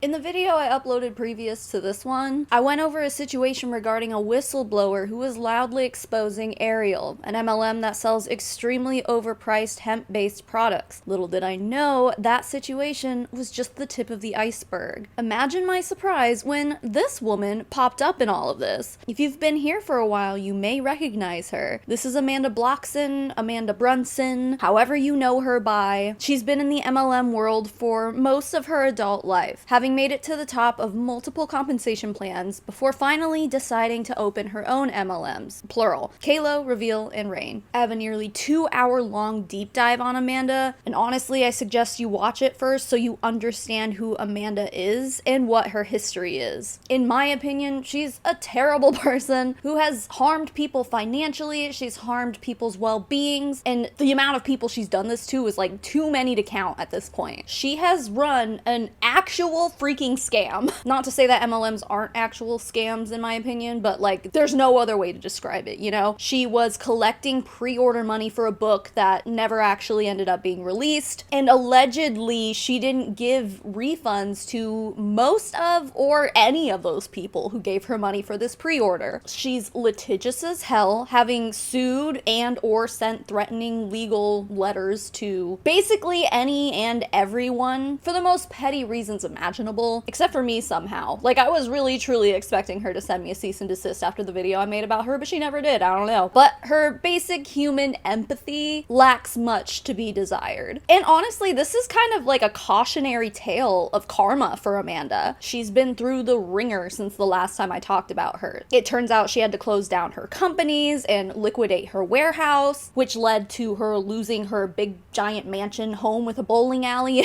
In the video I uploaded previous to this one, I went over a situation regarding a whistleblower who was loudly exposing Ariel, an MLM that sells extremely overpriced hemp-based products. Little did I know that situation was just the tip of the iceberg. Imagine my surprise when this woman popped up in all of this. If you've been here for a while, you may recognize her. This is Amanda Blockson, Amanda Brunson, however you know her by. She's been in the MLM world for most of her adult life, having made it to the top of multiple compensation plans before finally deciding to open her own MLMs, plural, Kalo, Reveal, and Rain. I have a nearly 2-hour long deep dive on Amanda, and honestly I suggest you watch it first so you understand who Amanda is and what her history is. In my opinion, she's a terrible person who has harmed people financially, she's harmed people's well-beings, and the amount of people she's done this to is like too many to count at this point. She has run an actual freaking scam. Not to say that MLMs aren't actual scams in my opinion, but like there's no other way to describe it, you know? She was collecting pre-order money for a book that never actually ended up being released, and allegedly she didn't give refunds to most of or any of those people who gave her money for this pre-order. She's litigious as hell, having sued and or sent threatening legal letters to basically any and everyone for the most petty reasons imaginable, except for me somehow. Like, I was really truly expecting her to send me a cease and desist after the video I made about her, but she never did. I don't know. But her basic human empathy lacks much to be desired. And honestly, this is kind of like a cautionary tale of karma for Amanda. She's been through the ringer since the last time I talked about her. It turns out she had to close down her companies and liquidate her warehouse, which led to her losing her big giant mansion home with a bowling alley.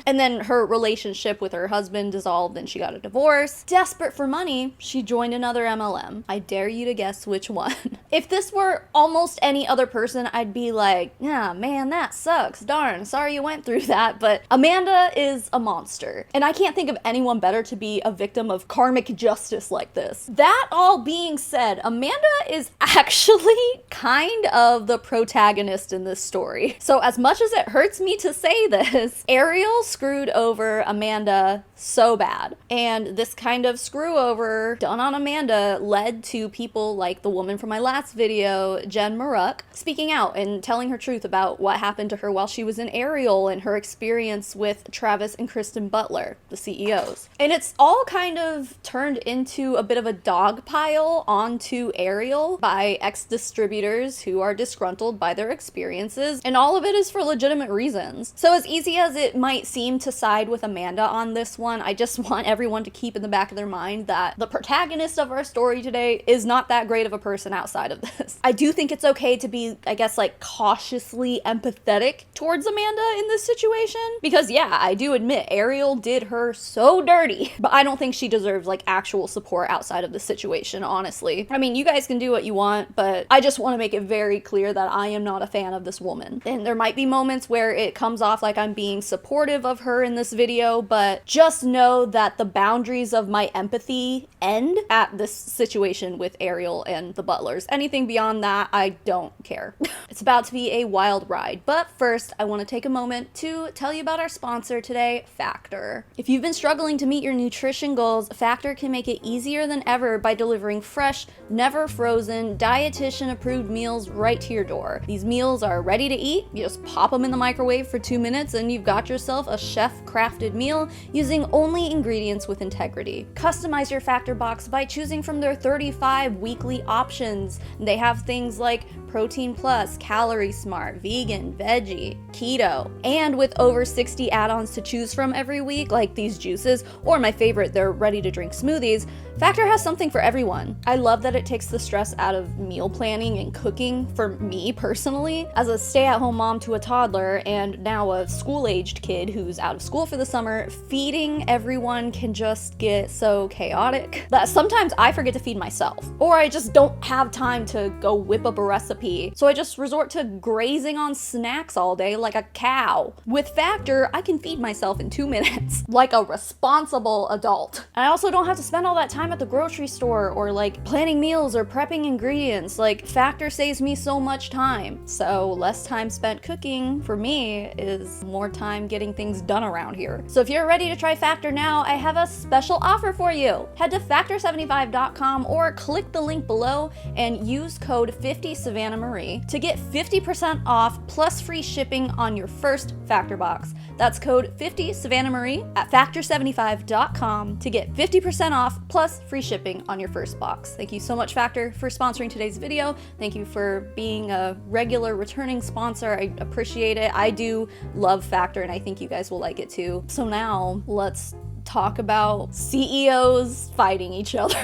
And then her relationship with her husband dissolved and she got a divorce. Desperate for money, she joined another MLM. I dare you to guess which one. If this were almost any other person, I'd be like, yeah, man, that sucks. Darn, sorry you went through that. But Amanda is a monster. And I can't think of anyone better to be a victim of karmic justice like this. That all being said, Amanda is actually kind of the protagonist in this story. So as much as it hurts me to say this, Ariel screwed over Amanda so bad. And this kind of screw over done on Amanda led to people like the woman from my last video, Jen Maruck, speaking out and telling her truth about what happened to her while she was in Ariel and her experience with Travis and Kristen Butler, the CEOs. And it's all kind of turned into a bit of a dog pile onto Ariel by ex-distributors who are disgruntled by their experiences, and all of it is for legitimate reasons. So as easy as it might seem to side with Amanda on this one, I just want everyone to keep in the back of their mind that the protagonist of our story today is not that great of a person outside of this. I do think it's okay to be, I guess, like cautiously empathetic towards Amanda in this situation, because yeah, I do admit Ariel did her so dirty, but I don't think she deserves like actual support outside of the situation, honestly. I mean, you guys can do what you want, but I just want to make it very clear that I am not a fan of this woman. And there might be moments where it comes off like I'm being supportive of her in this video, but just know that the boundaries of my empathy end at this situation with Ariel and the Butlers. Anything beyond that, I don't care. It's about to be a wild ride. But first, I want to take a moment to tell you about our sponsor today, Factor. If you've been struggling to meet your nutrition goals, Factor can make it easier than ever by delivering fresh, never frozen, dietitian-approved meals right to your door. These meals are ready to eat. You just pop them in the microwave for 2 minutes and you've got yourself a chef-crafted meal using only ingredients with integrity. Customize your Factor box by choosing from their 35 weekly options. They have things like Protein Plus, Calorie Smart, Vegan, Veggie, Keto, and with over 60 add-ons to choose from every week, like these juices, or my favorite, their ready-to-drink smoothies, Factor has something for everyone. I love that it takes the stress out of meal planning and cooking for me personally. As a stay-at-home mom to a toddler and now a school-aged kid who's out of school for the summer, feeding everyone can just get so chaotic that sometimes I forget to feed myself, or I just don't have time to go whip up a recipe, so I just resort to grazing on snacks all day like a cow. With Factor, I can feed myself in 2 minutes, like a responsible adult. And I also don't have to spend all that time at the grocery store or like planning meals or prepping ingredients. Like, Factor saves me so much time. So less time spent cooking for me is more time getting things done around here. So if you're ready to try Factor Factor now, I have a special offer for you. Head to factor75.com or click the link below and use code 50SavannahMarie to get 50% off plus free shipping on your first Factor box. That's code 50SavannahMarie at factor75.com to get 50% off plus free shipping on your first box. Thank you so much, Factor, for sponsoring today's video. Thank you for being a regular returning sponsor. I appreciate it. I do love Factor, and I think you guys will like it too. So now let's talk about CEOs fighting each other.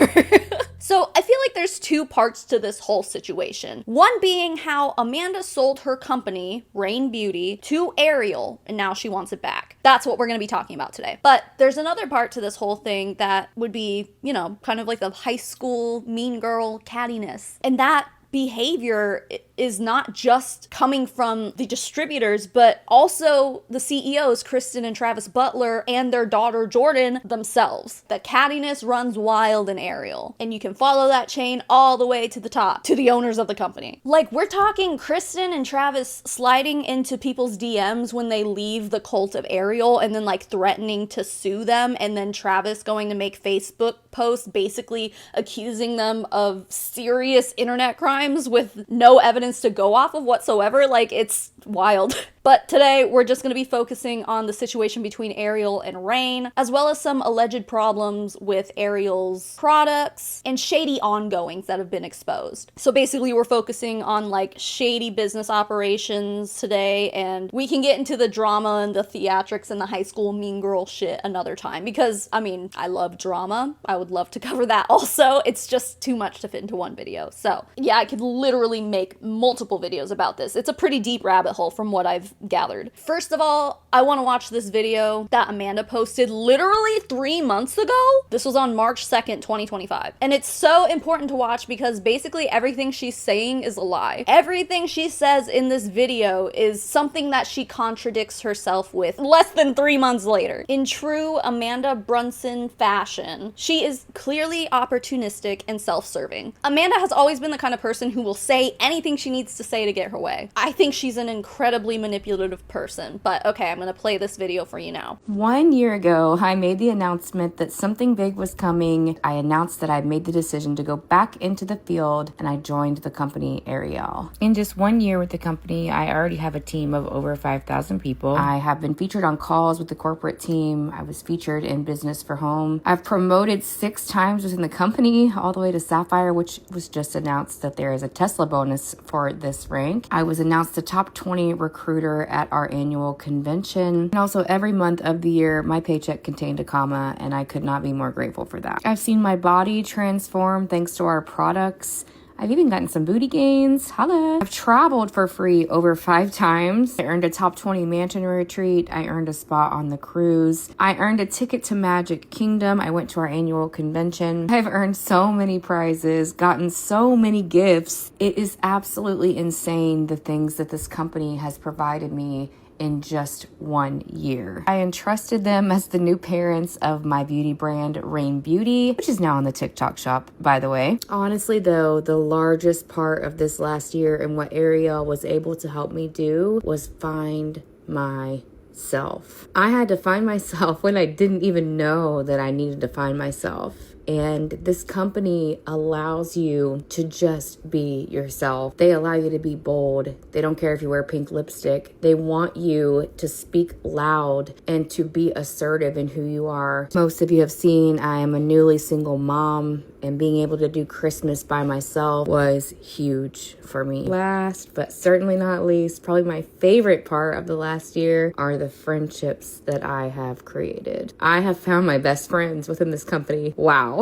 So I feel like there's two parts to this whole situation. One being how Amanda sold her company, Rain Beauty, to Ariel, and now she wants it back. That's what we're going to be talking about today. But there's another part to this whole thing that would be, you know, kind of like the high school mean girl cattiness. And that behavior is not just coming from the distributors, but also the CEOs, Kristen and Travis Butler, and their daughter Jordyn themselves. The cattiness runs wild in Ariel, and you can follow that chain all the way to the top, to the owners of the company. Like, we're talking Kristen and Travis sliding into people's DMs when they leave the cult of Ariel and then like threatening to sue them, and then Travis going to make Facebook posts basically accusing them of serious internet crimes with no evidence to go off of whatsoever. Like, it's wild. But today we're just going to be focusing on the situation between Ariel and Rain, as well as some alleged problems with Ariel's products and shady ongoings that have been exposed. So basically we're focusing on like shady business operations today, and we can get into the drama and the theatrics and the high school mean girl shit another time, because I mean, I love drama. I would love to cover that also. It's just too much to fit into one video. So yeah, I could literally make multiple videos about this. It's a pretty deep rabbit hole from what I've gathered. First of all, I want to watch this video that Amanda posted literally 3 months ago. This was on March 2nd, 2025. And it's so important to watch because basically everything she's saying is a lie. Everything she says in this video is something that she contradicts herself with less than 3 months later. In true Amanda Brunson fashion, she is clearly opportunistic and self-serving. Amanda has always been the kind of person who will say anything she needs to say to get her way. I think she's an incredibly manipulative person, but okay, I'm gonna play this video for you now. 1 year ago, I made the announcement that something big was coming. I announced that I'd made the decision to go back into the field, and I joined the company Ariel. In just 1 year with the company, I already have a team of over 5,000 people. I have been featured on calls with the corporate team. I was featured in Business for Home. I've promoted 6 times within the company, all the way to Sapphire, which was just announced that there is a Tesla bonus for this rank. I was announced the top 20 recruiter at our annual convention. And also every month of the year, my paycheck contained a comma, and I could not be more grateful for that. I've seen my body transform thanks to our products. I've even gotten some booty gains. Holla. I've traveled for free over 5 times. I earned a top 20 mansion retreat. I earned a spot on the cruise. I earned a ticket to Magic Kingdom. I went to our annual convention. I've earned so many prizes, gotten so many gifts. It is absolutely insane the things that this company has provided me in just 1 year. I entrusted them as the new parents of my beauty brand, Rain Beauty, which is now on the TikTok shop, by the way. Honestly, though, the largest part of this last year and what Ariel was able to help me do was find myself. I had to find myself when I didn't even know that I needed to find myself. And this company allows you to just be yourself. They allow you to be bold. They don't care if you wear pink lipstick. They want you to speak loud and to be assertive in who you are. Most of you have seen I am a newly single mom, and being able to do Christmas by myself was huge for me. Last, but certainly not least, probably my favorite part of the last year are the friendships that I have created. I have found my best friends within this company. Wow.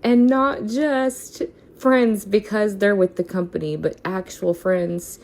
And not just friends because they're with the company, but actual friends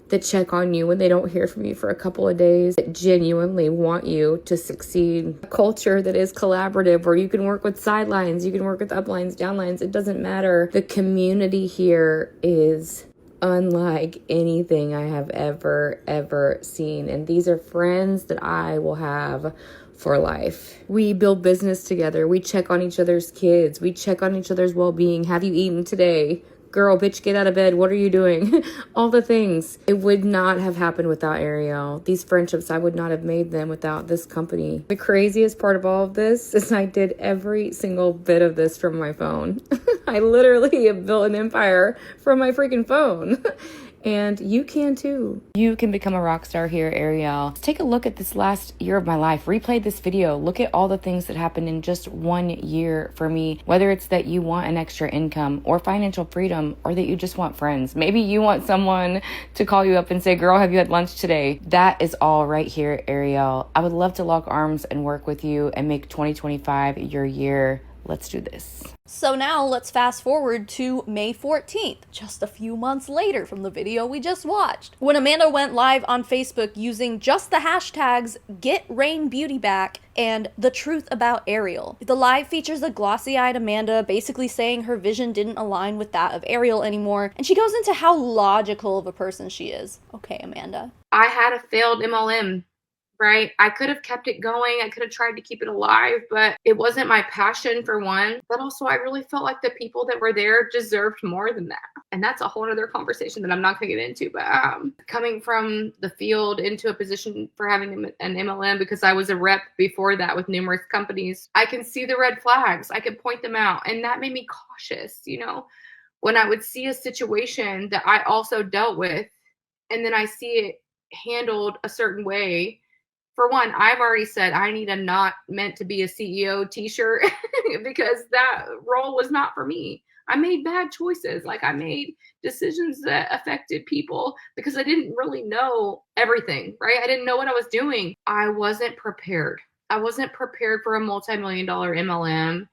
that check on you when they don't hear from you for a couple of days, that genuinely want you to succeed. A culture that is collaborative, where you can work with sidelines, you can work with uplines, downlines, it doesn't matter. The community here is unlike anything I have ever seen. And these are friends that I will have for life. We build business together. We check on each other's kids. We check on each other's well-being. Have you eaten today? girl, bitch, get out of bed. What are you doing? All the things. It would not have happened without Ariel. These friendships, I would not have made them without this company. The craziest part of all of this is I did every single bit of this from my phone. I literally have built an empire from my freaking phone. And you can too. You can become a rock star here, Ariel. Take a look at this last year of my life. Replay this video. Look at all the things that happened in just 1 year for me. Whether it's that you want an extra income or financial freedom, or that you just want friends. Maybe you want someone to call you up and say, girl, have you had lunch today? That is all right here, Ariel. I would love to lock arms and work with you and make 2025 your year. Let's do this. So now let's fast forward to May 14th, just a few months later from the video we just watched, when Amanda went live on Facebook using just the hashtags #GetRainBeautyBack and The Truth About Ariel. The live features a glossy-eyed Amanda basically saying her vision didn't align with that of Ariel anymore, and she goes into how logical of a person she is. Okay, Amanda. I had a failed MLM. Right? I could have kept it going. I could have tried to keep it alive, but it wasn't my passion for one. But also I really felt like the people that were there deserved more than that. And that's a whole other conversation that I'm not going to get into. But coming from the field into a position for having an MLM, because I was a rep before that with numerous companies, I can see the red flags. I can point them out. And that made me cautious, you know, when I would see a situation that I also dealt with, and then I see it handled a certain way. For one, I've already said I need a not meant to be a CEO t-shirt because that role was not for me. I made bad choices. Like, I made decisions that affected people because I didn't really know everything, right? I didn't know what I was doing. I wasn't prepared. I wasn't prepared for a multi-million-dollar MLM.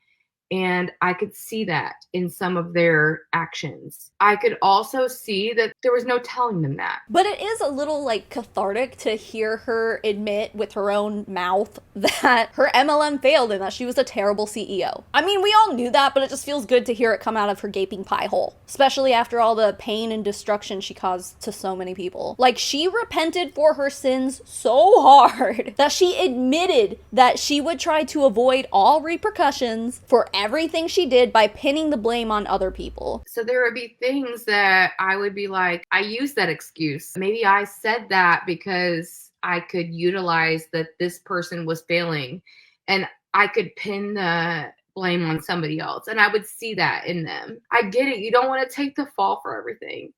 And I could see that in some of their actions. I could also see that there was no telling them that. But it is a little like cathartic to hear her admit with her own mouth that her MLM failed and that she was a terrible CEO. I mean, we all knew that, but it just feels good to hear it come out of her gaping pie hole, especially after all the pain and destruction she caused to so many people. Like, she repented for her sins so hard that she admitted that she would try to avoid all repercussions for everything she did by pinning the blame on other people. So there would be things that I would be like, I use that excuse. Maybe I said that because I could utilize that this person was failing, and I could pin the blame on somebody else, and I would see that in them. I get it. You don't want to take the fall for everything.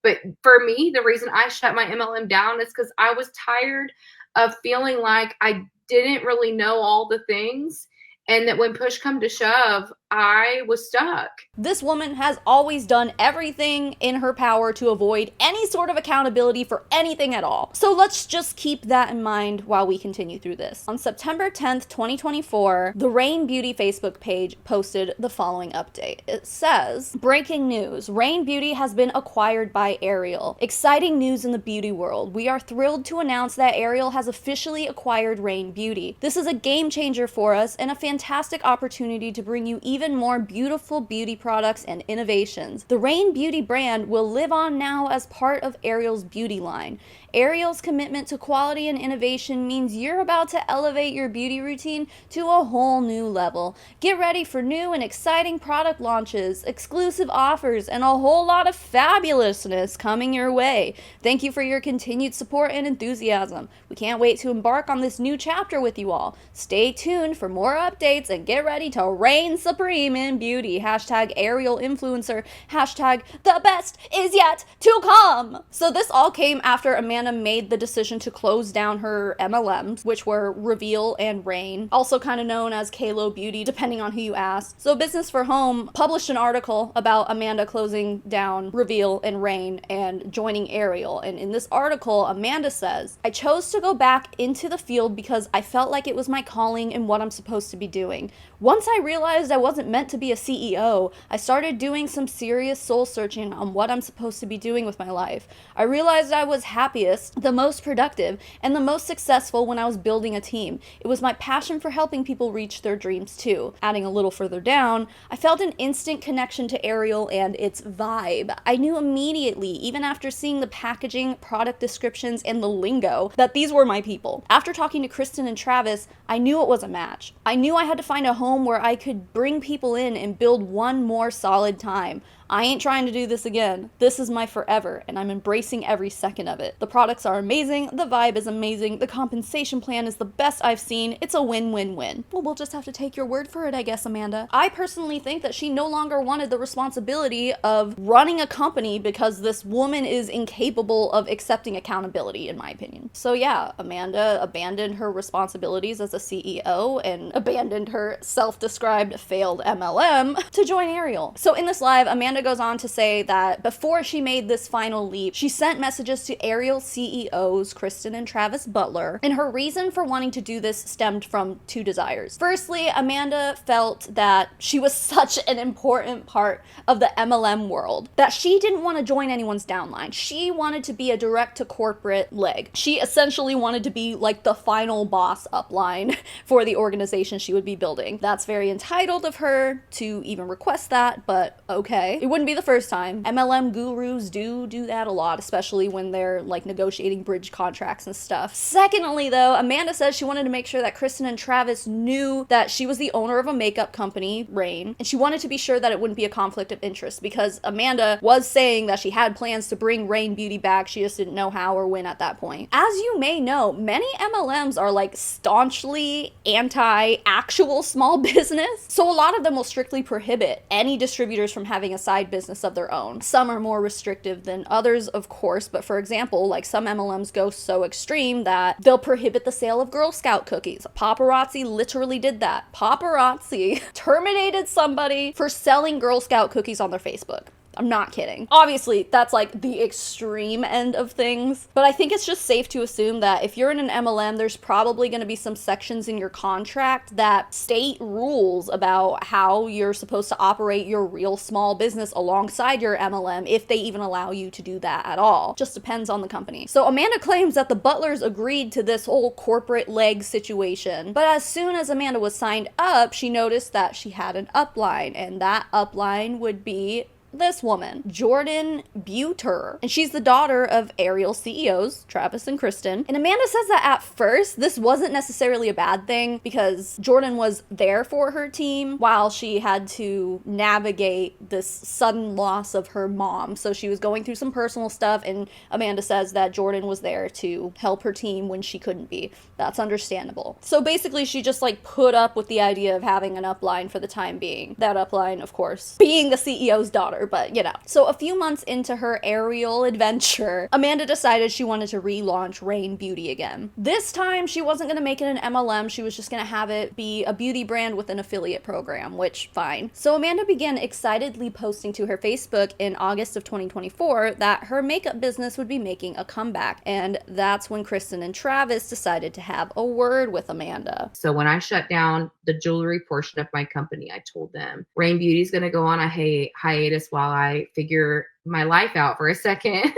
But for me, the reason I shut my MLM down is because I was tired of feeling like I didn't really know all the things, and that when push come to shove, I was stuck. This woman has always done everything in her power to avoid any sort of accountability for anything at all. So let's just keep that in mind while we continue through this. On September 10th, 2024, the Rain Beauty Facebook page posted the following update. It says, breaking news, Rain Beauty has been acquired by Ariel. Exciting news in the beauty world. We are thrilled to announce that Ariel has officially acquired Rain Beauty. This is a game changer for us and a fantastic opportunity to bring you even more beautiful beauty products and innovations. The Rain Beauty brand will live on now as part of Ariel's beauty line. Ariel's commitment to quality and innovation means you're about to elevate your beauty routine to a whole new level. Get ready for new and exciting product launches, exclusive offers, and a whole lot of fabulousness coming your way. Thank you for your continued support and enthusiasm. We can't wait to embark on this new chapter with you all. Stay tuned for more updates and get ready to reign supreme in beauty. Hashtag Ariel influencer. Hashtag the best is yet to come. So this all came after Amanda made the decision to close down her MLMs, which were Reveal and Rain, also kind of known as Kalo Beauty, depending on who you ask. So Business for Home published an article about Amanda closing down Reveal and Rain and joining Ariel. And in this article, Amanda says, I chose to go back into the field because I felt like it was my calling and what I'm supposed to be doing. Once I realized I wasn't meant to be a CEO, I started doing some serious soul searching on what I'm supposed to be doing with my life. I realized I was happiest, the most productive, and the most successful when I was building a team. It was my passion for helping people reach their dreams too. Adding a little further down, I felt an instant connection to Ariel and its vibe. I knew immediately, even after seeing the packaging, product descriptions, and the lingo, that these were my people. After talking to Kristen and Travis, I knew it was a match. I knew I had to find a home where I could bring people in and build one more solid time. I ain't trying to do this again. This is my forever, and I'm embracing every second of it. The products are amazing, the vibe is amazing, the compensation plan is the best I've seen. It's a win-win-win. Well, we'll just have to take your word for it, I guess, Amanda. I personally think that she no longer wanted the responsibility of running a company because this woman is incapable of accepting accountability, in my opinion. So yeah, Amanda abandoned her responsibilities as a CEO and abandoned her self-described failed MLM to join Ariel. So in this live, Amanda goes on to say that before she made this final leap, she sent messages to Ariel CEOs Kristen and Travis Butler, and her reason for wanting to do this stemmed from two desires. Firstly, Amanda felt that she was such an important part of the MLM world that she didn't want to join anyone's downline. She wanted to be a direct to corporate leg. She essentially wanted to be like the final boss upline for the organization she would be building. That's very entitled of her to even request that, but okay. It wouldn't be the first time. MLM gurus do that a lot, especially when they're like negotiating bridge contracts and stuff. Secondly, though, Amanda says she wanted to make sure that Kristen and Travis knew that she was the owner of a makeup company, Rain, and she wanted to be sure that it wouldn't be a conflict of interest because Amanda was saying that she had plans to bring Rain Beauty back. She just didn't know how or when at that point. As you may know, many MLMs are like staunchly anti-actual small business, so a lot of them will strictly prohibit any distributors from having a side business of their own. Some are more restrictive than others, of course, but for example, like some MLMs go so extreme that they'll prohibit the sale of Girl Scout cookies. Paparazzi literally did that. Paparazzi terminated somebody for selling Girl Scout cookies on their Facebook. I'm not kidding. Obviously, that's like the extreme end of things, but I think it's just safe to assume that if you're in an MLM, there's probably going to be some sections in your contract that state rules about how you're supposed to operate your real small business alongside your MLM, if they even allow you to do that at all. Just depends on the company. So Amanda claims that the Butlers agreed to this whole corporate leg situation, but as soon as Amanda was signed up, she noticed that she had an upline, and that upline would be this woman, Jordyn Bueter, and she's the daughter of Ariel CEOs, Travis and Kristen. And Amanda says that at first, this wasn't necessarily a bad thing because Jordyn was there for her team while she had to navigate this sudden loss of her mom. So she was going through some personal stuff, and Amanda says that Jordyn was there to help her team when she couldn't be. That's understandable. So basically, she just like put up with the idea of having an upline for the time being. That upline, of course, being the CEO's daughter, but you know. So a few months into her Ariel adventure, Amanda decided she wanted to relaunch Rain Beauty again. This time, she wasn't going to make it an MLM. She was just going to have it be a beauty brand with an affiliate program, which fine. So Amanda began excitedly posting to her Facebook in August of 2024 that her makeup business would be making a comeback. And that's when Kristen and Travis decided to have a word with Amanda. So when I shut down the jewelry portion of my company, I told them Rain Beauty is going to go on a hiatus while I figure my life out for a second.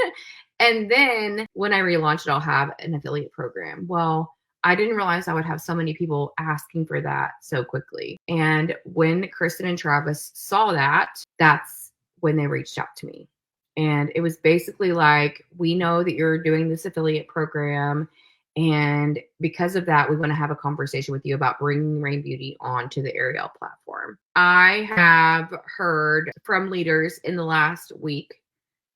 And then when I relaunch it, I'll have an affiliate program. Well, I didn't realize I would have so many people asking for that so quickly. And when Kristen and Travis saw that, that's when they reached out to me. And it was basically like, we know that you're doing this affiliate program, and because of that, we want to have a conversation with you about bringing Rain Beauty onto the Ariel platform. I have heard from leaders in the last week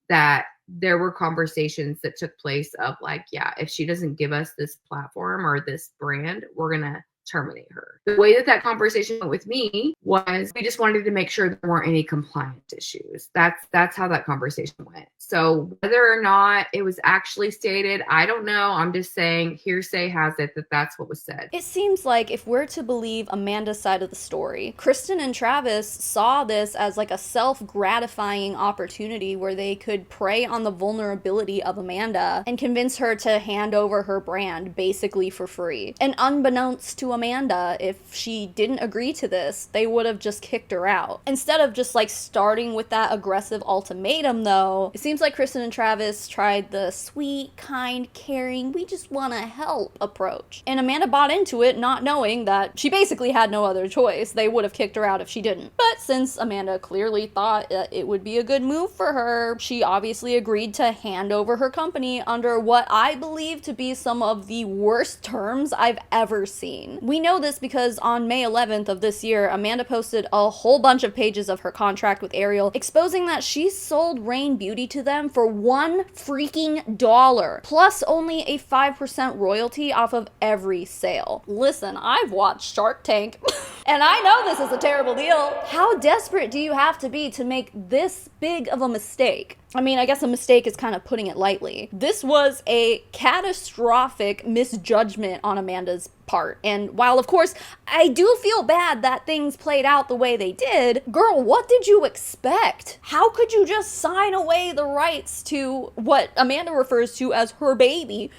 that there were conversations that took place of like, yeah, if she doesn't give us this platform or this brand, we're going to terminate her. The way that conversation went with me was we just wanted to make sure there weren't any compliance issues. That's how that conversation went. So whether or not it was actually stated, I don't know. I'm just saying hearsay has it that that's what was said. It seems like if we're to believe Amanda's side of the story, Kristen and Travis saw this as like a self-gratifying opportunity where they could prey on the vulnerability of Amanda and convince her to hand over her brand basically for free. And unbeknownst to Amanda, if she didn't agree to this, they would have just kicked her out. Instead of just like starting with that aggressive ultimatum though, it seems like Kristen and Travis tried the sweet, kind, caring, we just want to help approach. And Amanda bought into it, not knowing that she basically had no other choice. They would have kicked her out if she didn't. But since Amanda clearly thought it would be a good move for her, she obviously agreed to hand over her company under what I believe to be some of the worst terms I've ever seen. we know this because on May 11th of this year, Amanda posted a whole bunch of pages of her contract with Ariel, exposing that she sold Rain Beauty to them for $1 freaking dollar, plus only a 5% royalty off of every sale. Listen, I've watched Shark Tank, and I know this is a terrible deal. How desperate do you have to be to make this big of a mistake? I mean, I guess a mistake is kind of putting it lightly. This was a catastrophic misjudgment on Amanda's part. And while, of course, I do feel bad that things played out the way they did, girl, what did you expect? How could you just sign away the rights to what Amanda refers to as her baby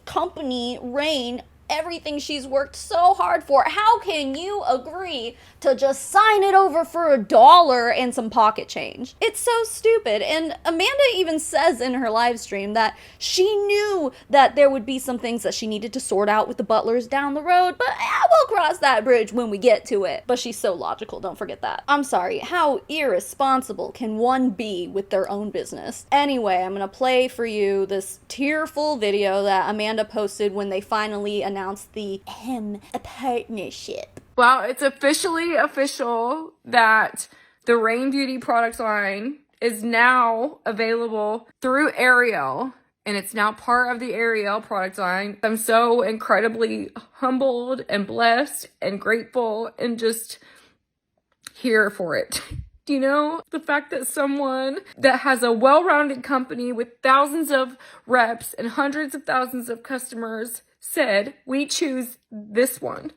company, Rain, everything she's worked so hard for? How can you agree to just sign it over for $1 and some pocket change? It's so stupid. And Amanda even says in her live stream that she knew that there would be some things that she needed to sort out with the Butlers down the road, but we'll cross that bridge when we get to it. But she's so logical, don't forget that. I'm sorry, how irresponsible can one be with their own business? Anyway, I'm gonna play for you this tearful video that Amanda posted when they finally announced the a partnership. Well, it's officially official that the Rain Beauty product line is now available through Ariel, and it's now part of the Ariel product line. I'm so incredibly humbled and blessed and grateful and just here for it. You know, the fact that someone that has a well-rounded company with thousands of reps and hundreds of thousands of customers said, we choose this one,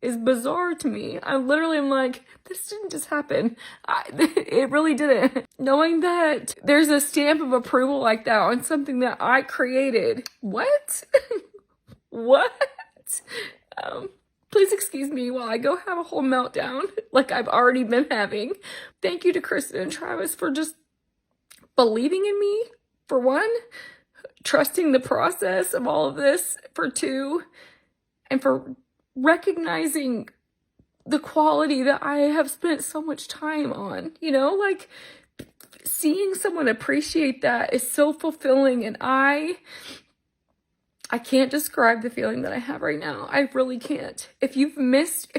is bizarre to me. I literally am like, this didn't just happen. It really didn't. Knowing that there's a stamp of approval like that on something that I created. What? What? Please excuse me while I go have a whole meltdown like I've already been having. Thank you to Kristen and Travis for just believing in me, for one, trusting the process of all of this, for two, and for recognizing the quality that I have spent so much time on. You know, like, seeing someone appreciate that is so fulfilling, and I can't describe the feeling that I have right now. I really can't. If you've missed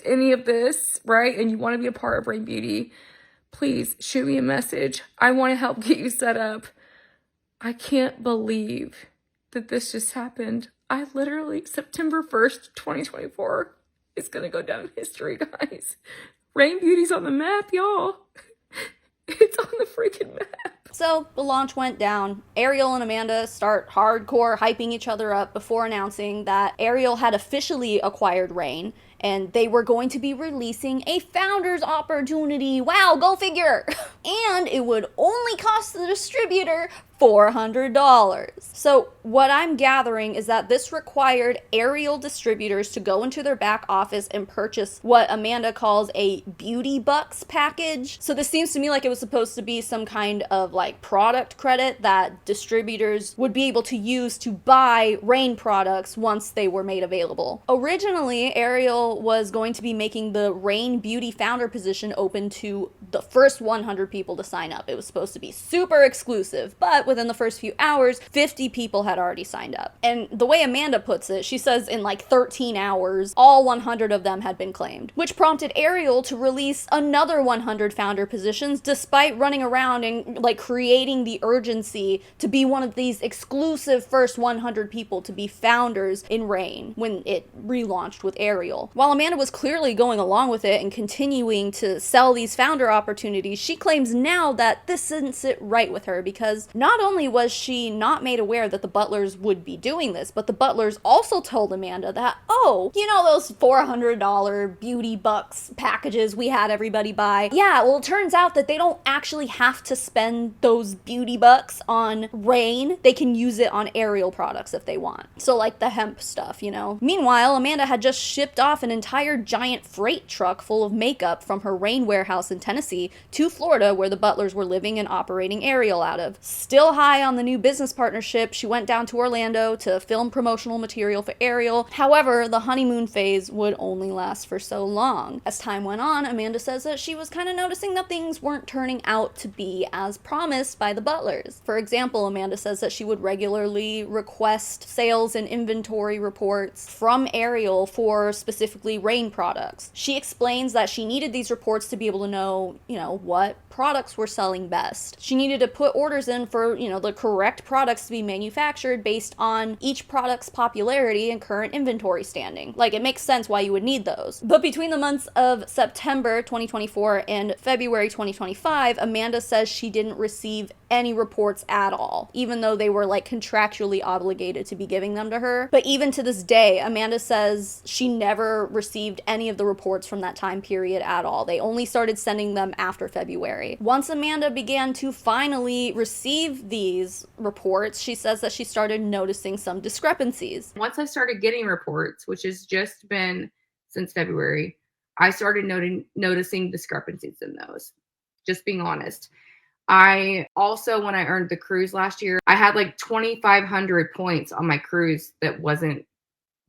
any of this, right, and you want to be a part of Rain Beauty, please shoot me a message. I want to help get you set up. I can't believe that this just happened. I literally, September 1st, 2024 is going to go down in history, guys. Rain Beauty's on the map, y'all. It's on the freaking map. So the launch went down. Ariel and Amanda start hardcore hyping each other up before announcing that Ariel had officially acquired Rain, and they were going to be releasing a founder's opportunity. Wow, go figure! And it would only cost the distributor $400. So what I'm gathering is that this required Ariel distributors to go into their back office and purchase what Amanda calls a beauty bucks package. So this seems to me like it was supposed to be some kind of like product credit that distributors would be able to use to buy Rain products once they were made available. Originally, Ariel was going to be making the Rain Beauty founder position open to the first 100 people to sign up. It was supposed to be super exclusive, but within the first few hours, 50 people had already signed up. And the way Amanda puts it, she says in like 13 hours, all 100 of them had been claimed, which prompted Ariel to release another 100 founder positions despite running around and like creating the urgency to be one of these exclusive first 100 people to be founders in Rain when it relaunched with Ariel. While Amanda was clearly going along with it and continuing to sell these founder opportunities, she claims now that this didn't sit right with her because not only was she not made aware that the Butlers would be doing this, but the Butlers also told Amanda that, oh, you know those $400 beauty bucks packages we had everybody buy? Yeah, well, it turns out that they don't actually have to spend those beauty bucks on Rain. They can use it on Ariel products if they want. So like the hemp stuff, you know? Meanwhile, Amanda had just shipped off an entire giant freight truck full of makeup from her Rain warehouse in Tennessee to Florida, where the Butlers were living and operating Ariel out of. Still So high on the new business partnership, she went down to Orlando to film promotional material for Ariel. However, the honeymoon phase would only last for so long. As time went on, Amanda says that she was kind of noticing that things weren't turning out to be as promised by the Butlers. For example, Amanda says that she would regularly request sales and inventory reports from Ariel for specifically rain products. She explains that she needed these reports to be able to know, what products were selling best. She needed to put orders in for, the correct products to be manufactured based on each product's popularity and current inventory standing. Like, it makes sense why you would need those. But between the months of September 2024 and February 2025, Amanda says she didn't receive any reports at all, even though they were contractually obligated to be giving them to her. But even to this day, Amanda says she never received any of the reports from that time period at all. They only started sending them after February. Once Amanda began to finally receive these reports, she says that she started noticing some discrepancies. Once I started getting reports, which has just been since February, I started noticing discrepancies in those, just being honest. I also, when I earned the cruise last year, I had 2,500 points on my cruise that wasn't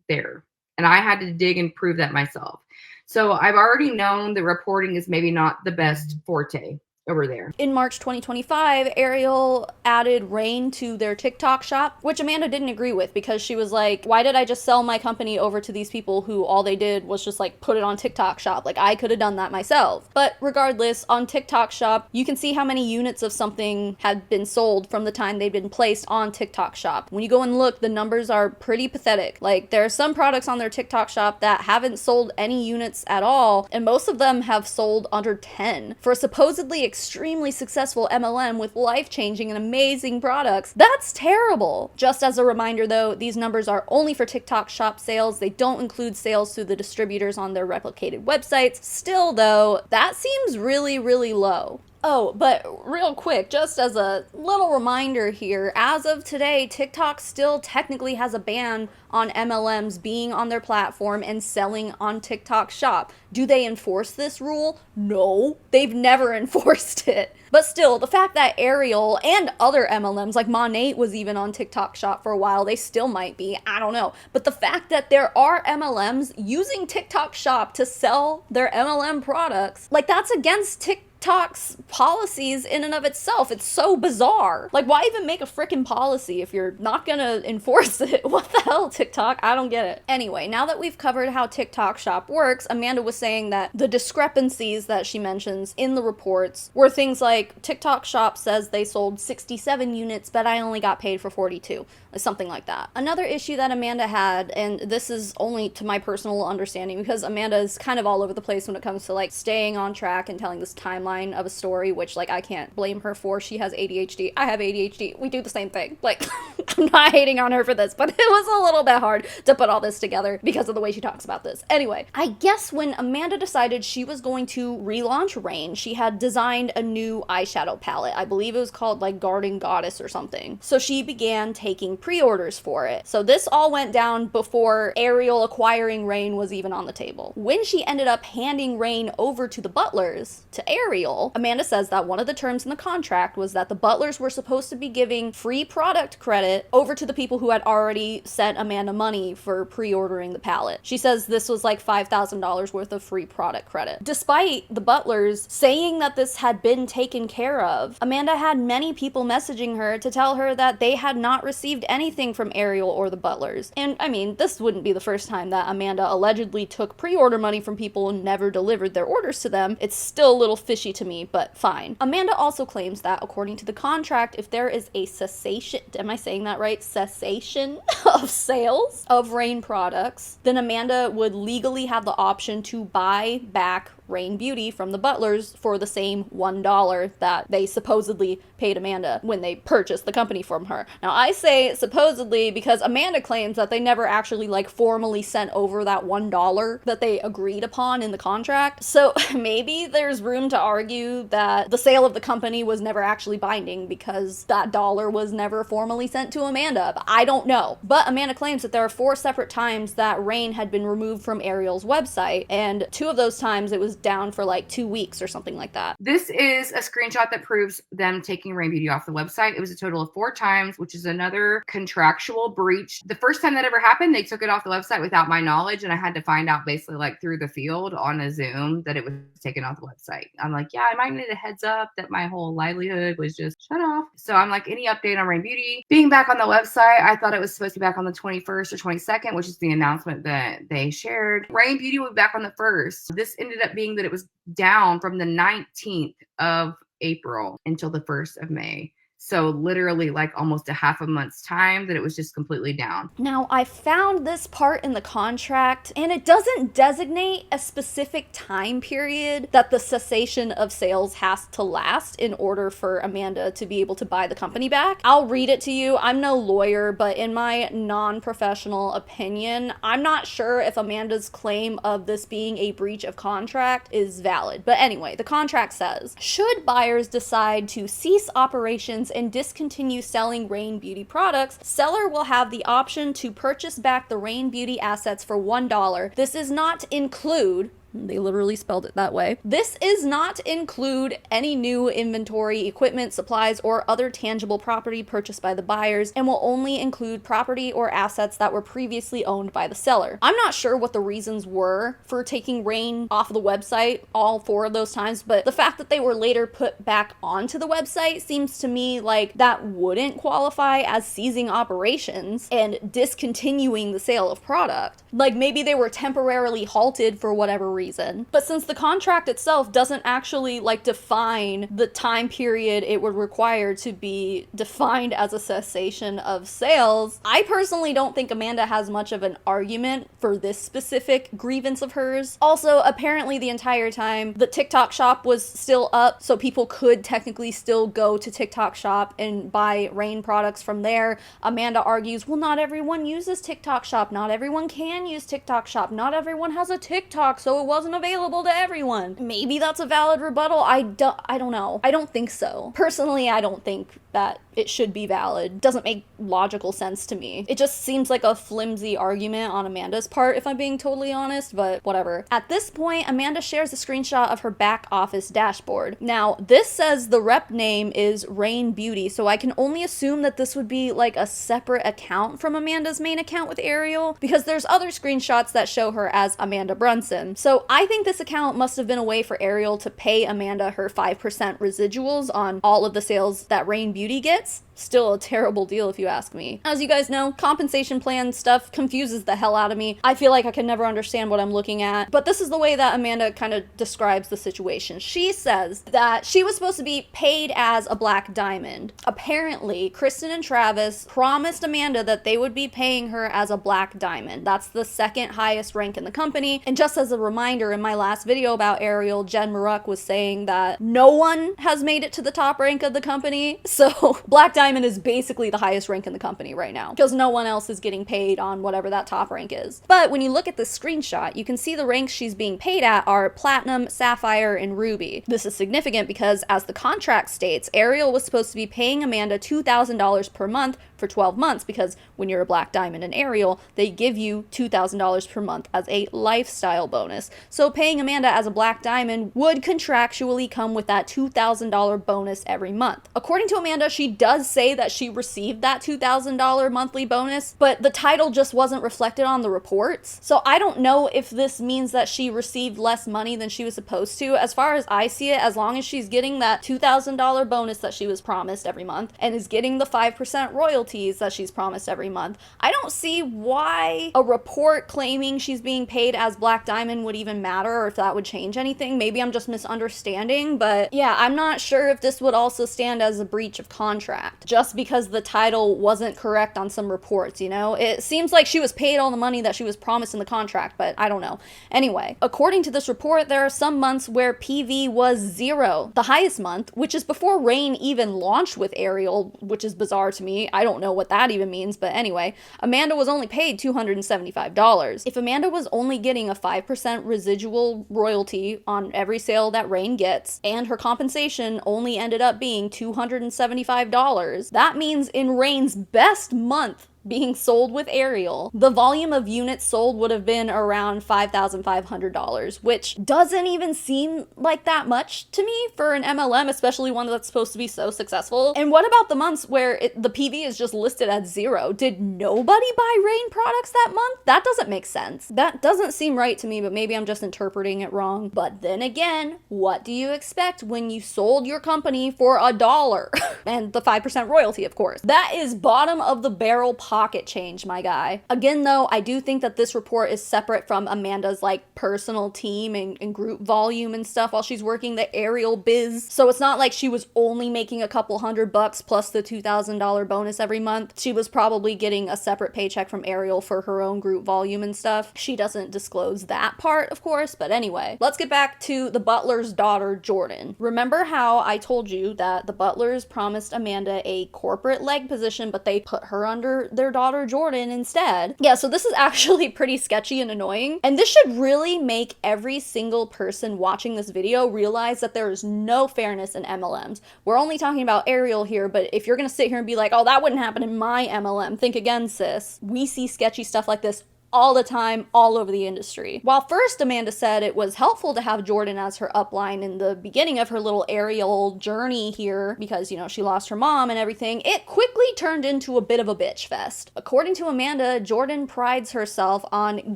there. And I had to dig and prove that myself. So I've already known the reporting is maybe not the best forte over there. In March 2025, Ariel added rain to their TikTok shop, which Amanda didn't agree with because she was like, why did I just sell my company over to these people who all they did was just put it on TikTok shop? I could have done that myself. But regardless, on TikTok shop, you can see how many units of something had been sold from the time they'd been placed on TikTok shop. When you go and look, the numbers are pretty pathetic. There are some products on their TikTok shop that haven't sold any units at all, and most of them have sold under 10. For a supposedly extremely successful MLM with life-changing and amazing products. That's terrible. Just as a reminder though, these numbers are only for TikTok shop sales. They don't include sales through the distributors on their replicated websites. Still though, that seems really, really low. Oh, but real quick, just as a little reminder here, as of today, TikTok still technically has a ban on MLMs being on their platform and selling on TikTok shop. Do they enforce this rule? No, they've never enforced it. But still, the fact that Ariel and other MLMs, like Monat was even on TikTok shop for a while, they still might be, I don't know. But the fact that there are MLMs using TikTok shop to sell their MLM products, that's against TikTok's policies in and of itself. It's so bizarre. Why even make a freaking policy if you're not gonna enforce it? What the hell, TikTok? I don't get it. Anyway, now that we've covered how TikTok shop works, Amanda was saying that the discrepancies that she mentions in the reports were things like TikTok shop says they sold 67 units, but I only got paid for 42. Something like that. Another issue that Amanda had, and this is only to my personal understanding because Amanda is kind of all over the place when it comes to staying on track and telling this timeline of a story, which I can't blame her for. She has ADHD. I have ADHD. We do the same thing. I'm not hating on her for this, but it was a little bit hard to put all this together because of the way she talks about this. Anyway, I guess when Amanda decided she was going to relaunch Rain, she had designed a new eyeshadow palette. I believe it was called Garden Goddess or something. So she began taking pre-orders for it. So this all went down before Ariel acquiring Rain was even on the table. When she ended up handing Rain over to the Butlers, to Ariel, Amanda says that one of the terms in the contract was that the Butlers were supposed to be giving free product credit over to the people who had already sent Amanda money for pre-ordering the palette. She says this was $5,000 worth of free product credit. Despite the Butlers saying that this had been taken care of, Amanda had many people messaging her to tell her that they had not received anything from Ariel or the Butlers. And I mean, this wouldn't be the first time that Amanda allegedly took pre-order money from people and never delivered their orders to them. It's still a little fishy to me, but fine. Amanda also claims that according to the contract, if there is a cessation, am I saying that right? Cessation of sales of Rain products, then Amanda would legally have the option to buy back Rain Beauty from the Butlers for the same $1 that they supposedly paid Amanda when they purchased the company from her. Now I say supposedly because Amanda claims that they never actually formally sent over that $1 that they agreed upon in the contract. So maybe there's room to argue that the sale of the company was never actually binding because that dollar was never formally sent to to Amanda. I don't know. But Amanda claims that there are 4 separate times that Rain had been removed from Ariel's website, and 2 of those times it was down for like 2 weeks or something like that. This is a screenshot that proves them taking Rain Beauty off the website. It was a total of 4 times, which is another contractual breach. The first time that ever happened, they took it off the website without my knowledge, and I had to find out basically like through the field on a Zoom that it was taken off the website. I'm like, yeah, I might need a heads up that my whole livelihood was just shut off. So I'm like, any update on Rain Beauty being back on the website? I thought it was supposed to be back on the 21st or 22nd, which is the announcement that they shared. Rain Beauty will be back on the 1st. This ended up being that it was down from the 19th of April until the 1st of May. So literally like almost a half a month's time that it was just completely down. Now, I found this part in the contract, and it doesn't designate a specific time period that the cessation of sales has to last in order for Amanda to be able to buy the company back. I'll read it to you. I'm no lawyer, but in my non-professional opinion, I'm not sure if Amanda's claim of this being a breach of contract is valid. But anyway, the contract says, should buyers decide to cease operations and discontinue selling Rain Beauty products, seller will have the option to purchase back the Rain Beauty assets for $1. This does not include, they literally spelled it that way. This is not include any new inventory, equipment, supplies, or other tangible property purchased by the buyers, and will only include property or assets that were previously owned by the seller. I'm not sure what the reasons were for taking Rain off the website all 4 of those times, but the fact that they were later put back onto the website seems to me like that wouldn't qualify as ceasing operations and discontinuing the sale of product. Like maybe they were temporarily halted for whatever reason. But since the contract itself doesn't actually like define the time period it would require to be defined as a cessation of sales, I personally don't think Amanda has much of an argument for this specific grievance of hers. Also, apparently the entire time the TikTok shop was still up, so people could technically still go to TikTok shop and buy Rain products from there. Amanda argues, well, not everyone uses TikTok shop. Not everyone can use TikTok shop. Not everyone has a TikTok, so it wasn't available to everyone. Maybe that's a valid rebuttal. I don't know. I don't think so. Personally, I don't think that it should be valid. Doesn't make logical sense to me. It just seems like a flimsy argument on Amanda's part, if I'm being totally honest, but whatever. At this point, Amanda shares a screenshot of her back office dashboard. Now, this says the rep name is Rain Beauty, so I can only assume that this would be like a separate account from Amanda's main account with Ariel, because there's other screenshots that show her as Amanda Brunson. So I think this account must have been a way for Ariel to pay Amanda her 5% residuals on all of the sales that Rain Beauty gets. Still a terrible deal if you ask me. As you guys know, compensation plan stuff confuses the hell out of me. I feel like I can never understand what I'm looking at, but this is the way that Amanda kind of describes the situation. She says that she was supposed to be paid as a black diamond. Apparently, Kristen and Travis promised Amanda that they would be paying her as a black diamond. That's the 2nd highest rank in the company. And just as a reminder, in my last video about Ariel, Jen Maruk was saying that no one has made it to the top rank of the company. So black diamond is basically the highest rank in the company right now because no one else is getting paid on whatever that top rank is. But when you look at the screenshot, you can see the ranks she's being paid at are platinum, sapphire, and ruby. This is significant because, as the contract states, Ariel was supposed to be paying Amanda $2,000 per month for 12 months because when you're a black diamond in Ariel, they give you $2,000 per month as a lifestyle bonus. So paying Amanda as a black diamond would contractually come with that $2,000 bonus every month. According to Amanda, she does say that she received that $2,000 monthly bonus, but the title just wasn't reflected on the reports. So I don't know if this means that she received less money than she was supposed to. As far as I see it, as long as she's getting that $2,000 bonus that she was promised every month and is getting the 5% royalties that she's promised every month, I don't see why a report claiming she's being paid as black diamond would even matter or if that would change anything. Maybe I'm just misunderstanding, but yeah, I'm not sure if this would also stand as a breach of contract just because the title wasn't correct on some reports, you know? It seems like she was paid all the money that she was promised in the contract, but I don't know. Anyway, according to this report, there are some months where PV was 0. The highest month, which is before Rain even launched with Ariel, which is bizarre to me. I don't know what that even means, but anyway, Amanda was only paid $275. If Amanda was only getting a 5% residual royalty on every sale that Rain gets, and her compensation only ended up being $275, That means in Reign's best month being sold with Ariel, the volume of units sold would have been around $5,500, which doesn't even seem like that much to me for an MLM, especially one that's supposed to be so successful. And what about the months where the PV is just listed at 0? Did nobody buy Reign products that month? That doesn't make sense. That doesn't seem right to me, but maybe I'm just interpreting it wrong. But then again, what do you expect when you sold your company for $1? And the 5% royalty, of course. That is bottom of the barrel pocket change, my guy. Again, though, I do think that this report is separate from Amanda's like personal team and group volume and stuff while she's working the Ariel biz. So it's not like she was only making a couple $100 plus the $2,000 bonus every month. She was probably getting a separate paycheck from Ariel for her own group volume and stuff. She doesn't disclose that part, of course, but anyway, let's get back to the Butler's daughter, Jordyn. Remember how I told you that the Butlers promised Amanda a corporate leg position, but they put her under their daughter Jordyn instead? Yeah, so this is actually pretty sketchy and annoying, and this should really make every single person watching this video realize that there is no fairness in MLMs. We're only talking about Ariel here, but if you're gonna sit here and be like, oh, that wouldn't happen in my MLM, think again, sis. We see sketchy stuff like this all the time, all over the industry. While first Amanda said it was helpful to have Jordyn as her upline in the beginning of her little Ariel journey here because, you know, she lost her mom and everything, it quickly turned into a bit of a bitch fest. According to Amanda, Jordyn prides herself on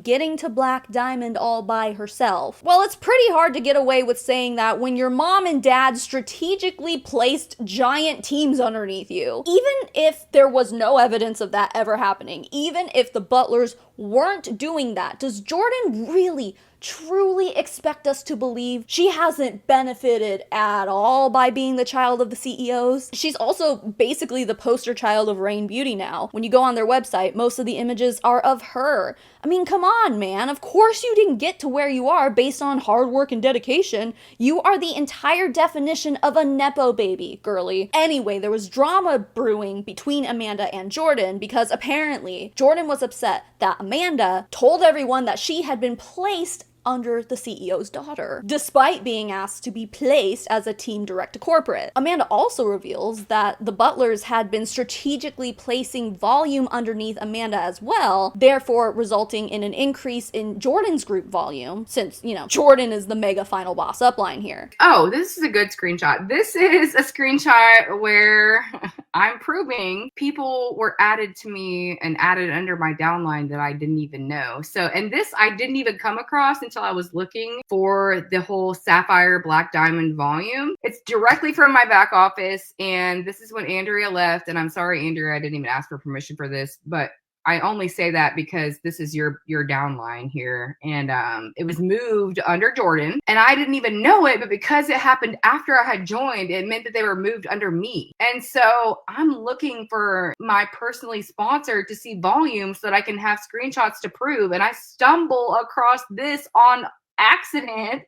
getting to Black Diamond all by herself. Well, it's pretty hard to get away with saying that when your mom and dad strategically placed giant teams underneath you. Even if there was no evidence of that ever happening, even if the Butlers weren't doing that, does Jordyn really truly expect us to believe she hasn't benefited at all by being the child of the CEOs? She's also basically the poster child of Reign Beauty now. When you go on their website, most of the images are of her. I mean, come on, man. Of course you didn't get to where you are based on hard work and dedication. You are the entire definition of a Nepo baby, girly. Anyway, there was drama brewing between Amanda and Jordyn because apparently Jordyn was upset that Amanda told everyone that she had been placed under the CEO's daughter, despite being asked to be placed as a team direct to corporate. Amanda also reveals that the Butlers had been strategically placing volume underneath Amanda as well, therefore resulting in an increase in Jordyn's group volume, since, you know, Jordyn is the mega final boss upline here. Oh, this is a good screenshot. This is a screenshot where I'm proving people were added to me and added under my downline that I didn't even know. So, and this I didn't even come across until I was looking for the whole Sapphire Black Diamond volume. It's directly from my back office, and this is when Andrea left. And I'm sorry, Andrea, I didn't even ask for permission for this, but I only say that because this is your downline here. And it was moved under Jordyn, and I didn't even know it, but because it happened after I had joined, it meant that they were moved under me. And so I'm looking for my personally sponsored to see volume so that I can have screenshots to prove. And I stumble across this on accident,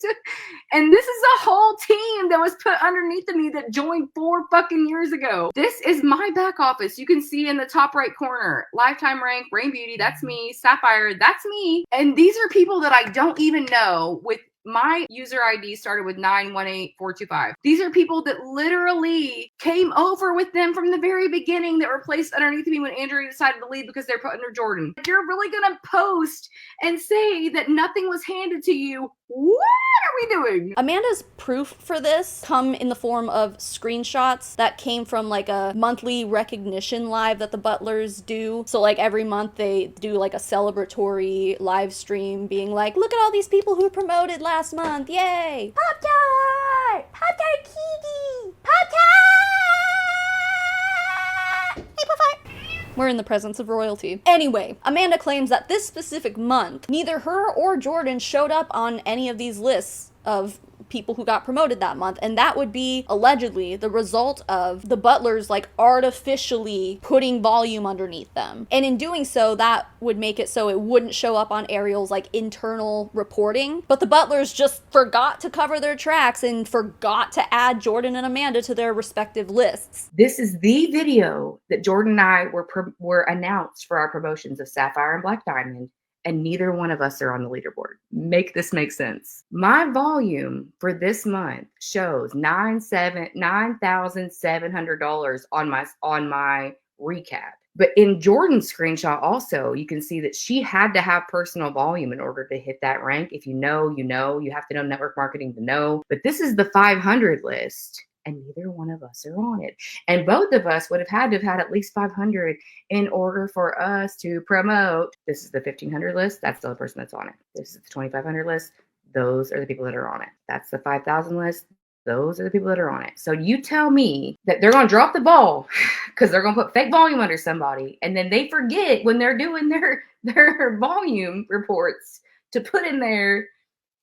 and this is a whole team that was put underneath of me that joined 4 fucking years ago. This is my back office. You can see in the top right corner, lifetime rank, Reign Beauty, that's me, Sapphire, that's me. And these are people that I don't even know. With my user ID started with 918425. These are people that literally came over with them from the very beginning that were placed underneath me when Andrea decided to leave because they're put under Jordyn. You're really gonna post and say that nothing was handed to you? What are we doing? Amanda's proof for this come in the form of screenshots that came from like a monthly recognition live that the Butlers do. So like every month they do like a celebratory live stream being like, look at all these people who were promoted last month, yay! Pop-Tart! Pop-Tart Kitty! Pop-Tart! Hey, Pop-Tart! We're in the presence of royalty. Anyway, Amanda claims that this specific month, neither her or Jordyn showed up on any of these lists of people who got promoted that month, and that would be allegedly the result of the Butlers like artificially putting volume underneath them. And in doing so, that would make it so it wouldn't show up on Ariel's like internal reporting. But the Butlers just forgot to cover their tracks and forgot to add Jordyn and Amanda to their respective lists. This is the video that Jordyn and I were announced for our promotions of Sapphire and Black Diamond. and neither one of us are on the leaderboard. Make this make sense. My volume for this month shows $9,700 on my recap. But in Jordyn's screenshot also, you can see that she had to have personal volume in order to hit that rank. If you know, you know. You have to know network marketing to know. But this is the 500 list, and neither one of us are on it. And both of us would have had to have had at least 500 in order for us to promote. This is the 1,500 list. That's the other person that's on it. This is the 2,500 list. Those are the people that are on it. That's the 5,000 list. Those are the people that are on it. So you tell me that they're going to drop the ball because they're going to put fake volume under somebody, and then they forget when they're doing their volume reports to put in there,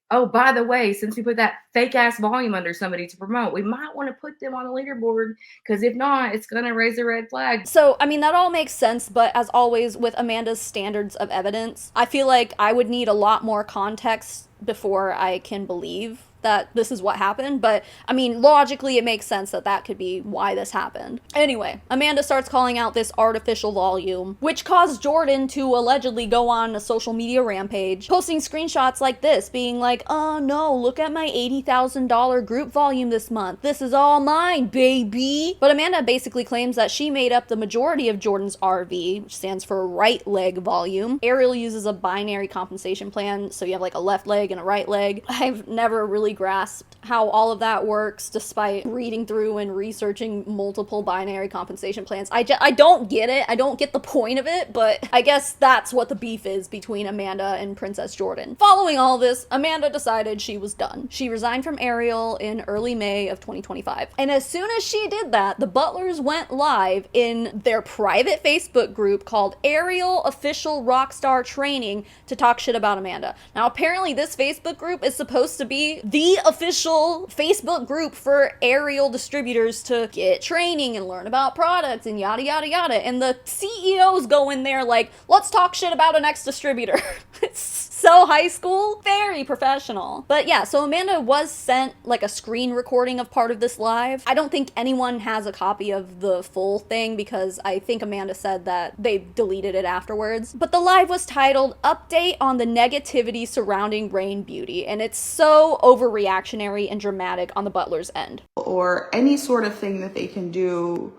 oh, by the way, since we put that fake ass volume under somebody to promote, we might want to put them on the leaderboard, because if not, it's going to raise a red flag. So, I mean, that all makes sense, but as always with Amanda's standards of evidence, I feel like I would need a lot more context before I can believe that this is what happened. But I mean, logically it makes sense that that could be why this happened. Anyway, Amanda starts calling out this artificial volume, which caused Jordyn to allegedly go on a social media rampage, posting screenshots like this, being like, oh no, look at my $80,000 group volume this month. This is all mine, baby. But Amanda basically claims that she made up the majority of Jordyn's RV, which stands for right leg volume. Ariel uses a binary compensation plan, so you have like a left leg and a right leg. I've never really grasped how all of that works, despite reading through and researching multiple binary compensation plans. I don't get it. I don't get the point of it, but I guess that's what the beef is between Amanda and Princess Jordyn. Following all this, Amanda decided she was done. She resigned from Ariel in early May of 2025. And as soon as she did that, the Butlers went live in their private Facebook group called Ariel Official Rockstar Training to talk shit about Amanda. Now, apparently this Facebook group is supposed to be the official Facebook group for Ariel distributors to get training and learn about products and yada yada yada. And the CEOs go in there like, let's talk shit about an ex-distributor. It's so high school, very professional. But yeah, so Amanda was sent like a screen recording of part of this live. I don't think anyone has a copy of the full thing because I think Amanda said that they deleted it afterwards. But the live was titled Update on the Negativity Surrounding Rain Beauty, and it's so overreactionary and dramatic on the Butlers' end. Or any sort of thing that they can do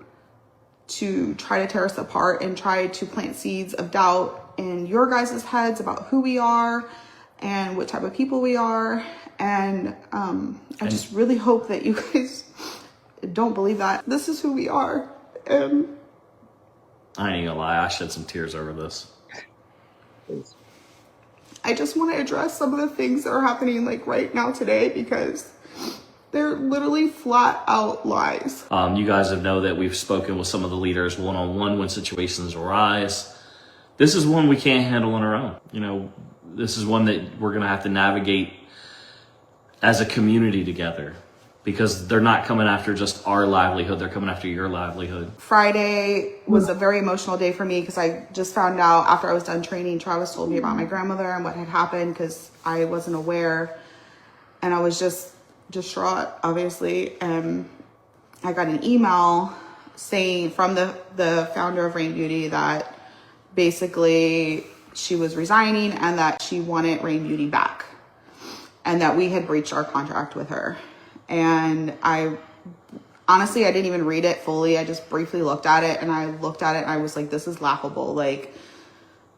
to try to tear us apart and try to plant seeds of doubt in your guys' heads about who we are and what type of people we are. And I just really hope that you guys don't believe that. This is who we are. And I ain't gonna lie, I shed some tears over this. Please. I just want to address some of the things that are happening like right now today, because they're literally flat out lies. You guys have know that we've spoken with some of the leaders one-on-one when situations arise. This is one we can't handle on our own. You know, this is one that we're gonna have to navigate as a community together, because they're not coming after just our livelihood, they're coming after your livelihood. Friday was a very emotional day for me because I just found out after I was done training, Travis told me about my grandmother and what had happened because I wasn't aware. And I was just distraught, obviously. And I got an email saying from the founder of Rain Beauty that basically she was resigning and that she wanted Rain Beauty back and that we had breached our contract with her. And I didn't even read it fully. I just briefly looked at it, and I looked at it and I was like, this is laughable. Like,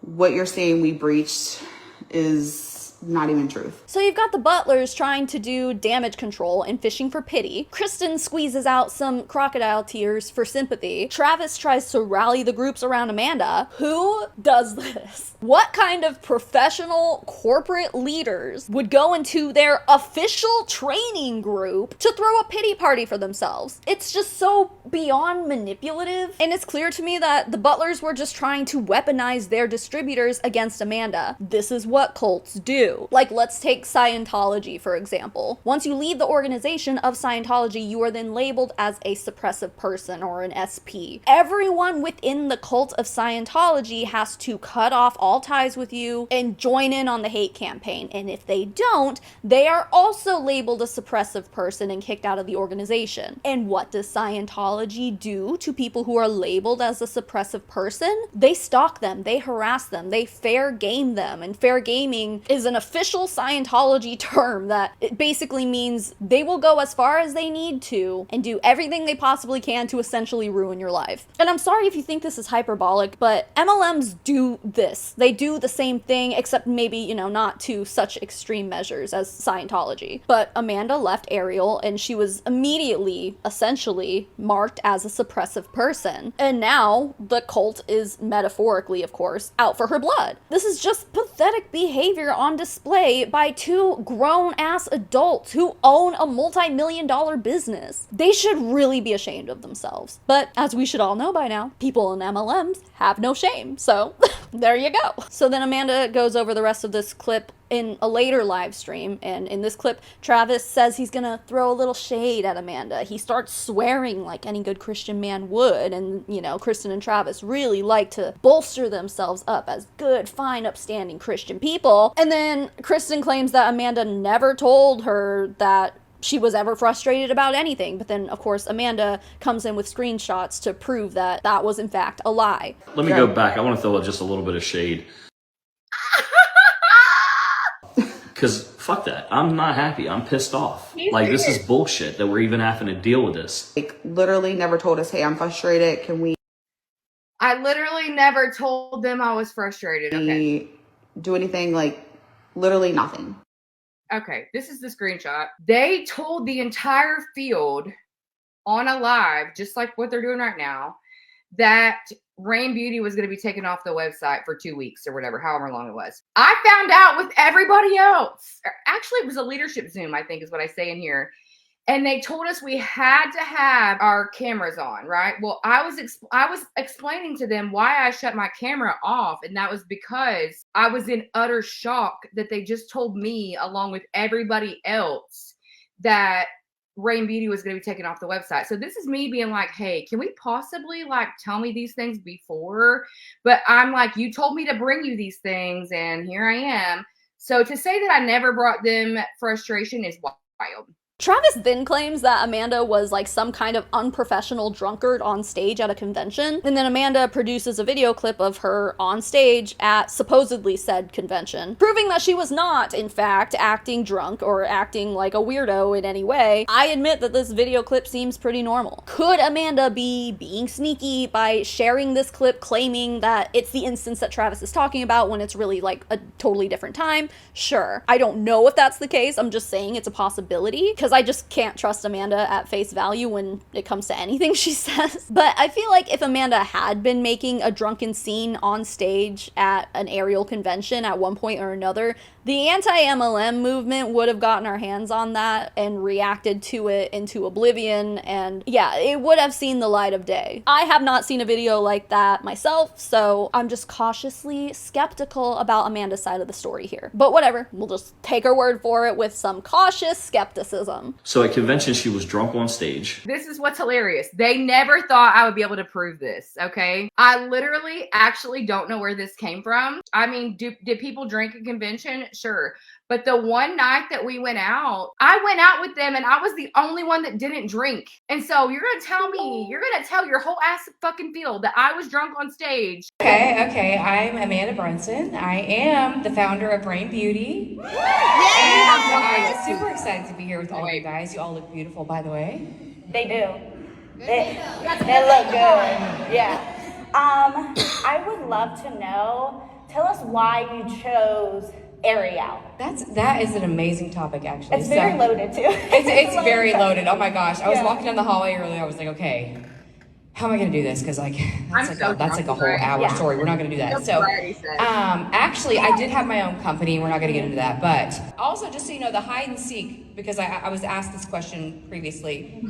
what you're saying we breached is not even truth. So you've got the Butlers trying to do damage control and fishing for pity. Kristen squeezes out some crocodile tears for sympathy. Travis tries to rally the groups around Amanda. Who does this? What kind of professional corporate leaders would go into their official training group to throw a pity party for themselves? It's just so beyond manipulative. And it's clear to me that the Butlers were just trying to weaponize their distributors against Amanda. This is what cults do. too. Like, let's take Scientology, for example. Once you leave the organization of Scientology, you are then labeled as a suppressive person or an SP. Everyone within the cult of Scientology has to cut off all ties with you and join in on the hate campaign. And if they don't, they are also labeled a suppressive person and kicked out of the organization. And what does Scientology do to people who are labeled as a suppressive person? They stalk them, they harass them, they fair game them. And fair gaming is an official Scientology term that it basically means they will go as far as they need to and do everything they possibly can to essentially ruin your life. And I'm sorry if you think this is hyperbolic, but MLMs do this. They do the same thing, except maybe, you know, not to such extreme measures as Scientology. But Amanda left Ariel and she was immediately, essentially, marked as a suppressive person. And now the cult is, metaphorically of course, out for her blood. This is just pathetic behavior on display by two grown-ass adults who own a multi-million-dollar business. They should really be ashamed of themselves. But as we should all know by now, people in MLMs have no shame. So there you go. So then Amanda goes over the rest of this clip in a later live stream, and in this clip, Travis says he's gonna throw a little shade at Amanda. He starts swearing like any good Christian man would, and, you know, Kristen and Travis really like to bolster themselves up as good, fine, upstanding Christian people. And then Kristen claims that Amanda never told her that she was ever frustrated about anything, but then, of course, Amanda comes in with screenshots to prove that that was, in fact, a lie. Let me go back. I want to throw just a little bit of shade. Because fuck that. I'm not happy. I'm pissed off. Like, this is bullshit that we're even having to deal with this. Like, literally never told us, hey, I'm frustrated. Can we I literally never told them I was frustrated. Okay. do anything? Like, literally nothing. Okay, this is the screenshot. They told the entire field on a live, just like what they're doing right now, that Rain Beauty was going to be taken off the website for 2 weeks or whatever, however long it was. I found out with everybody else. Actually, it was a leadership Zoom, I think is what I say in here. And they told us we had to have our cameras on, right? Well, I was explaining to them why I shut my camera off, and that was because I was in utter shock that they just told me, along with everybody else, that Rain Beauty was going to be taken off the website. So this is me being like, hey, can we possibly like tell me these things before? But I'm like, you told me to bring you these things, and here I am. So to say that I never brought them frustration is wild. Travis then claims that Amanda was like some kind of unprofessional drunkard on stage at a convention, and then Amanda produces a video clip of her on stage at supposedly said convention, proving that she was not, in fact, acting drunk or acting like a weirdo in any way. I admit that this video clip seems pretty normal. Could Amanda be being sneaky by sharing this clip claiming that it's the instance that Travis is talking about when it's really like a totally different time? Sure. I don't know if that's the case. I'm just saying it's a possibility, because I just can't trust Amanda at face value when it comes to anything she says. But I feel like if Amanda had been making a drunken scene on stage at an Ariel convention at one point or another, the anti-MLM movement would have gotten our hands on that and reacted to it into oblivion, and yeah, it would have seen the light of day. I have not seen a video like that myself, so I'm just cautiously skeptical about Amanda's side of the story here. But whatever, we'll just take her word for it with some cautious skepticism. So at convention, she was drunk on stage. This is what's hilarious. They never thought I would be able to prove this, okay? I literally actually don't know where this came from. I mean, did people drink at convention? Sure. But the one night that we went out, I went out with them and I was the only one that didn't drink. And so you're going to tell your whole ass fucking field that I was drunk on stage. Okay. I'm Amanda Brunson. I am the founder of Rain Beauty. And I'm super excited to be here with all you guys. You all look beautiful, by the way. They do. They look good. Yeah. I would love to know, tell us why you chose Ariel. That is an amazing topic, actually. It's very loaded too. It's very loaded. Oh my gosh. I was walking down the hallway earlier. I was like, okay, how am I going to do this? Because like that's like a whole hour story. We're not going to do that. So actually, I did have my own company. We're not going to get into that. But also, just so you know, the hide and seek, because I was asked this question previously.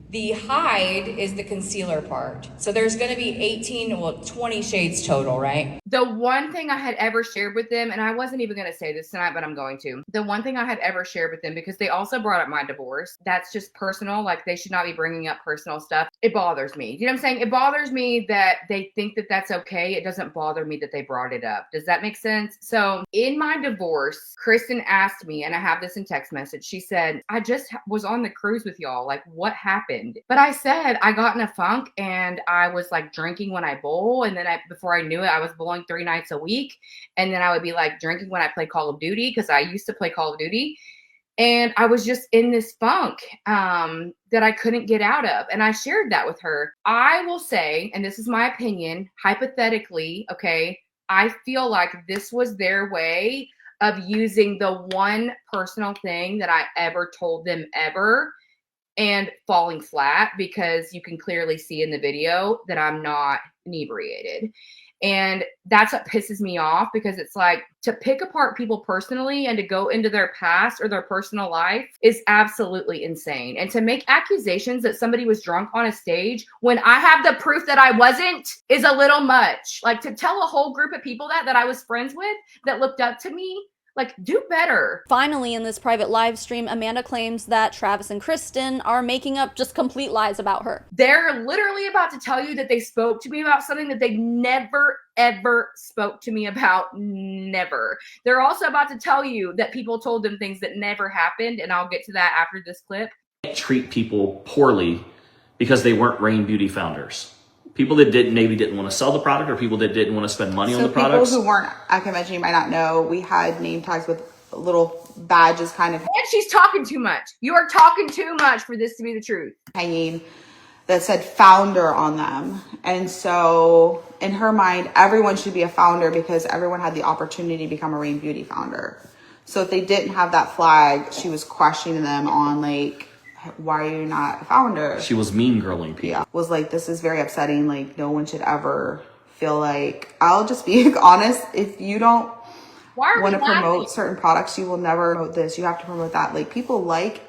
The hide is the concealer part. So there's going to be 20 shades total, right? The one thing I had ever shared with them, and I wasn't even going to say this tonight, but I'm going to. The one thing I had ever shared with them, because they also brought up my divorce. That's just personal. Like, they should not be bringing up personal stuff. It bothers me. You know what I'm saying? It bothers me that they think that that's okay. It doesn't bother me that they brought it up. Does that make sense? So in my divorce, Kristen asked me, and I have this in text message. She said, I just was on the cruise with y'all. Like, what happened? But I said I got in a funk and I was like drinking when I bowl. And then before I knew it, I was bowling 3 nights a week. And then I would be like drinking when I play Call of Duty, because I used to play Call of Duty. And I was just in this funk that I couldn't get out of. And I shared that with her. I will say, and this is my opinion, hypothetically, okay, I feel like this was their way of using the one personal thing that I ever told them ever and falling flat, because you can clearly see in the video that I'm not inebriated. And that's what pisses me off, because it's like, to pick apart people personally and to go into their past or their personal life is absolutely insane. And to make accusations that somebody was drunk on a stage when I have the proof that I wasn't is a little much. Like, to tell a whole group of people that I was friends with, that looked up to me, like, do better. Finally, in this private live stream, Amanda claims that Travis and Kristen are making up just complete lies about her. They're literally about to tell you that they spoke to me about something that they never, ever spoke to me about. Never. They're also about to tell you that people told them things that never happened, and I'll get to that after this clip. Treat people poorly because they weren't Rain Beauty founders. People that maybe didn't want to sell the product, or people that didn't want to spend money on the products. People who weren't, I can imagine you might not know, we had name tags with little badges kind of. And she's talking too much. You are talking too much for this to be the truth. Hanging that said founder on them. And so in her mind, everyone should be a founder because everyone had the opportunity to become a Rain Beauty founder. So if they didn't have that flag, she was questioning them on like, why are you not a founder? She was mean girling people. Yeah, was like, this is very upsetting. Like, no one should ever feel like, I'll just be honest, if you don't want to promote certain products, you will never promote this. You have to promote that. Like, people like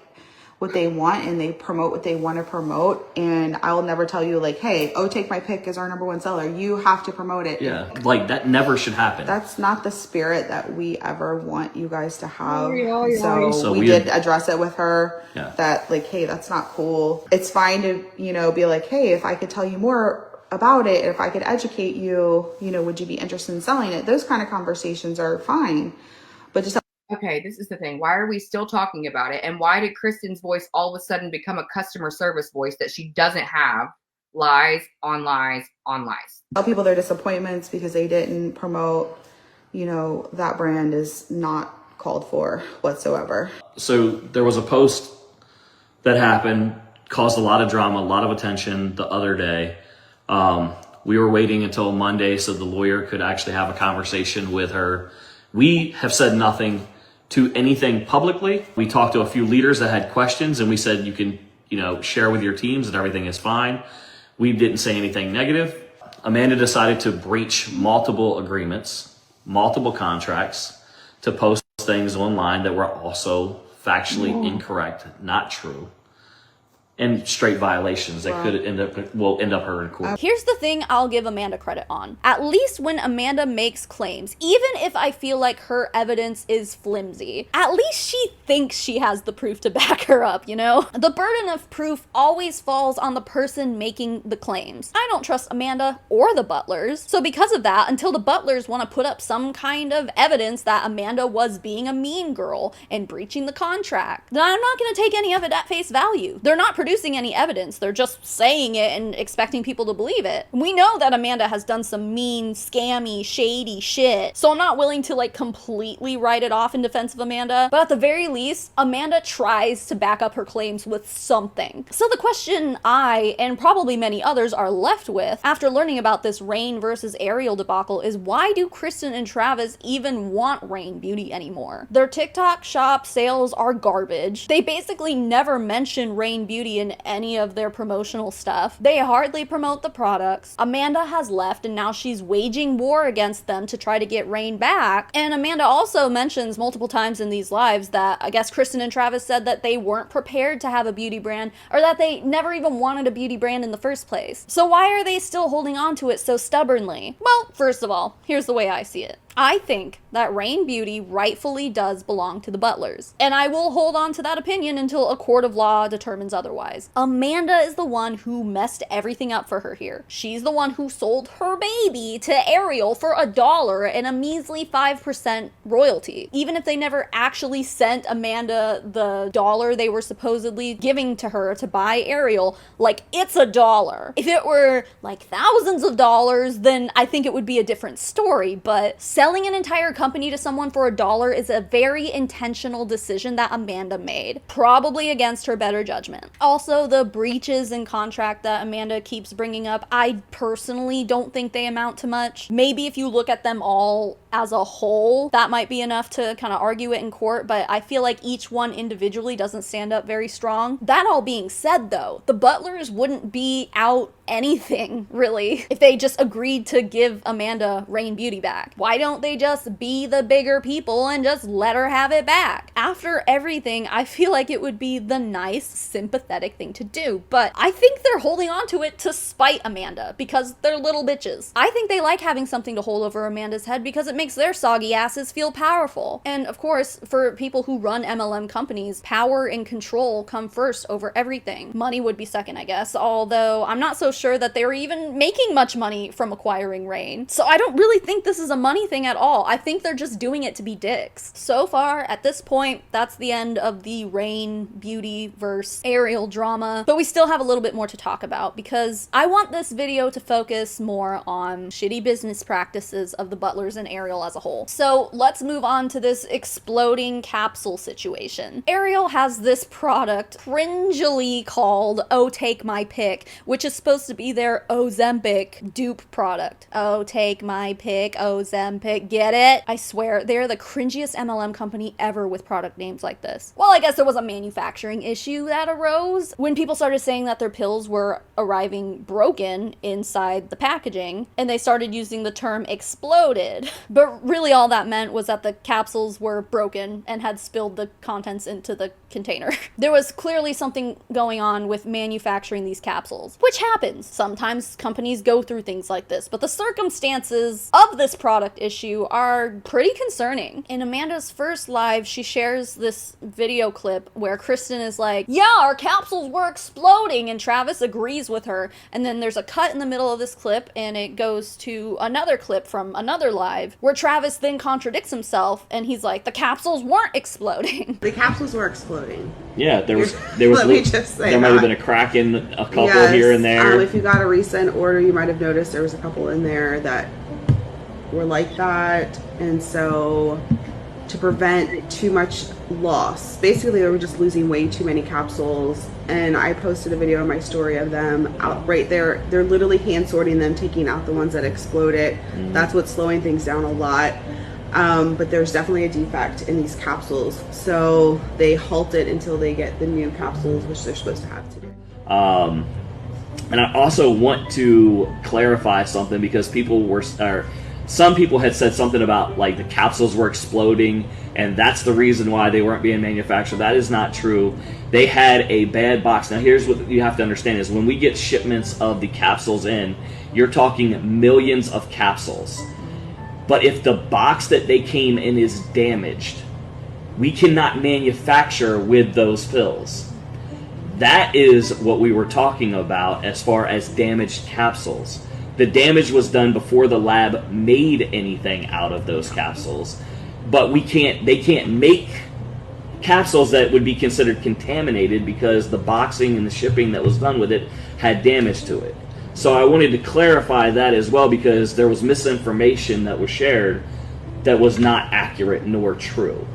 what they want and they promote what they want to promote. And I will never tell you like, hey, Oh Take My Pick is our #1 seller. You have to promote it. Yeah, like that never should happen. That's not the spirit that we ever want you guys to have. So we did address it with her. Yeah. That like, hey, that's not cool. It's fine to, be like, hey, if I could tell you more about it, if I could educate you, would you be interested in selling it? Those kind of conversations are fine. But just okay, this is the thing. Why are we still talking about it? And why did Kristen's voice all of a sudden become a customer service voice that she doesn't have? Lies on lies on lies. Tell people their disappointments because they didn't promote, that brand is not called for whatsoever. So there was a post that happened, caused a lot of drama, a lot of attention the other day. We were waiting until Monday so the lawyer could actually have a conversation with her. We have said nothing to anything publicly. We talked to a few leaders that had questions and we said, you can, share with your teams that everything is fine. We didn't say anything negative. Amanda decided to breach multiple agreements, multiple contracts, to post things online that were also factually incorrect, not true, and straight violations that could end up her in court. Here's the thing I'll give Amanda credit on. At least when Amanda makes claims, even if I feel like her evidence is flimsy, at least she thinks she has the proof to back her up, The burden of proof always falls on the person making the claims. I don't trust Amanda or the Butlers. So because of that, until the Butlers want to put up some kind of evidence that Amanda was being a mean girl and breaching the contract, then I'm not going to take any of it at face value. They're not producing any evidence. They're just saying it and expecting people to believe it. We know that Amanda has done some mean, scammy, shady shit, so I'm not willing to completely write it off in defense of Amanda, but at the very least, Amanda tries to back up her claims with something. So the question I, and probably many others, are left with after learning about this Rain versus Ariel debacle is, why do Kristen and Travis even want Rain Beauty anymore? Their TikTok shop sales are garbage. They basically never mention Rain Beauty beauty in any of their promotional stuff. They hardly promote the products. Amanda has left and now she's waging war against them to try to get Reign back. And Amanda also mentions multiple times in these lives that I guess Kristen and Travis said that they weren't prepared to have a beauty brand, or that they never even wanted a beauty brand in the first place. So why are they still holding on to it so stubbornly? Well, first of all, here's the way I see it. I think that Reign Beauty rightfully does belong to the Butlers, and I will hold on to that opinion until a court of law determines otherwise. Amanda is the one who messed everything up for her here. She's the one who sold her baby to Ariel for $1 and a measly 5% royalty. Even if they never actually sent Amanda the dollar they were supposedly giving to her to buy Ariel, like, it's $1. If it were like thousands of dollars, then I think it would be a different story, but selling an entire company to someone for $1 is a very intentional decision that Amanda made, probably against her better judgment. Also, the breaches in contract that Amanda keeps bringing up, I personally don't think they amount to much. Maybe if you look at them all as a whole, that might be enough to kind of argue it in court, but I feel like each one individually doesn't stand up very strong. That all being said, though, the Butlers wouldn't be out anything, really, if they just agreed to give Amanda Reign Beauty back. Why don't they just be the bigger people and just let her have it back? After everything, I feel like it would be the nice, sympathetic thing to do, but I think they're holding on to it to spite Amanda, because they're little bitches. I think they like having something to hold over Amanda's head because it makes their soggy asses feel powerful. And of course, for people who run MLM companies, power and control come first over everything. Money would be second, I guess, although I'm not so sure that they were even making much money from acquiring Reign. So I don't really think this is a money thing at all. I think they're just doing it to be dicks. So far, at this point, that's the end of the Reign Beauty versus Ariel drama, but we still have a little bit more to talk about because I want this video to focus more on shitty business practices of the Butlers and Ariel as a whole. So let's move on to this exploding capsule situation. Ariel has this product cringily called Oh Take My Pick, which is supposed to be their Ozempic dupe product. Oh, take my pick, Ozempic, get it? I swear, they're the cringiest MLM company ever with product names like this. Well, I guess there was a manufacturing issue that arose when people started saying that their pills were arriving broken inside the packaging, and they started using the term exploded. But really all that meant was that the capsules were broken and had spilled the contents into the container. There was clearly something going on with manufacturing these capsules, which happens. Sometimes companies go through things like this, but the circumstances of this product issue are pretty concerning. In Amanda's first live, she shares this video clip where Kristen is like, yeah, our capsules were exploding, and Travis agrees with her. And then there's a cut in the middle of this clip, and it goes to another clip from another live where Travis then contradicts himself, and he's like, the capsules weren't exploding. The capsules were exploding. Yeah, there was Let me just say there might have been a crack in a couple here and there. If you got a recent order, you might have noticed there was a couple in there that were like that, and so to prevent too much loss, basically they were just losing way too many capsules. And I posted a video on my story of them out right there. They're literally hand sorting them, taking out the ones that exploded. That's what's slowing things down a lot. But there's definitely a defect in these capsules, so they halt it until they get the new capsules, which they're supposed to have to do. And I also want to clarify something, because some people had said something about like the capsules were exploding and that's the reason why they weren't being manufactured. That is not true. They had a bad box. Now here's what you have to understand is when we get shipments of the capsules in, you're talking millions of capsules. But if the box that they came in is damaged, we cannot manufacture with those pills. That is what we were talking about as far as damaged capsules. The damage was done before the lab made anything out of those capsules. But they can't make capsules that would be considered contaminated because the boxing and the shipping that was done with it had damage to it. So I wanted to clarify that as well, because there was misinformation that was shared that was not accurate nor true.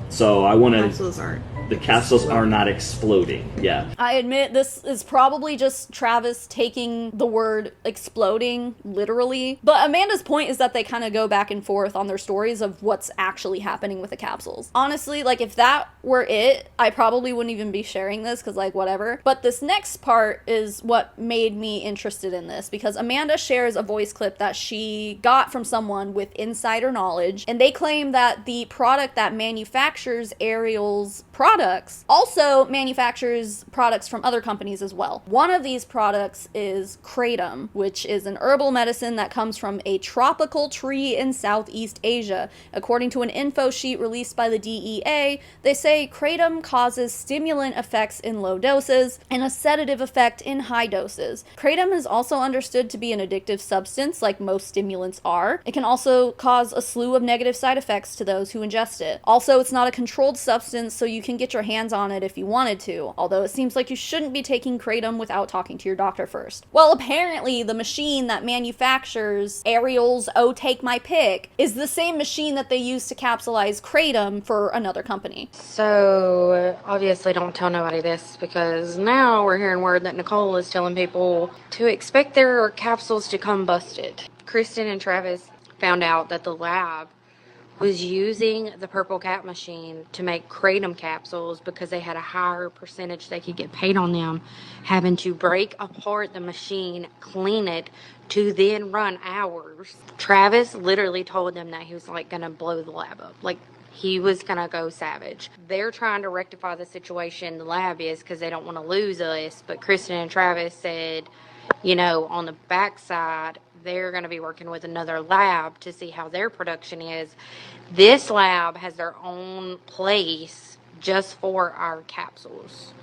So I want to... Capsules aren't The capsules are not exploding. Yeah. I admit this is probably just Travis taking the word exploding literally, but Amanda's point is that they kind of go back and forth on their stories of what's actually happening with the capsules. Honestly, like, if that were it, I probably wouldn't even be sharing this because, like, whatever. But this next part is what made me interested in this, because Amanda shares a voice clip that she got from someone with insider knowledge, and they claim that the product that manufactures Ariel's products also manufactures products from other companies as well. One of these products is kratom, which is an herbal medicine that comes from a tropical tree in Southeast Asia. According to an info sheet released by the DEA, they say kratom causes stimulant effects in low doses and a sedative effect in high doses. Kratom is also understood to be an addictive substance, like most stimulants are. It can also cause a slew of negative side effects to those who ingest it. Also, it's not a controlled substance, so you can get your hands on it if you wanted to, although it seems like you shouldn't be taking kratom without talking to your doctor first. Well, apparently the machine that manufactures Ariel's Oh Take My Pick is the same machine that they use to capsulize kratom for another company. So, obviously don't tell nobody this, because now we're hearing word that Nicole is telling people to expect their capsules to come busted. Kristen and Travis found out that the lab was using the purple cap machine to make kratom capsules because they had a higher percentage they could get paid on them, having to break apart the machine, clean it, to then run hours. Travis literally told them that he was like gonna blow the lab up. Like, he was gonna go savage. They're trying to rectify the situation, the lab is, because they don't want to lose us. But Kristen and Travis said, you know, on the backside, they're going to be working with another lab to see how their production is. This lab has their own place just for our capsules.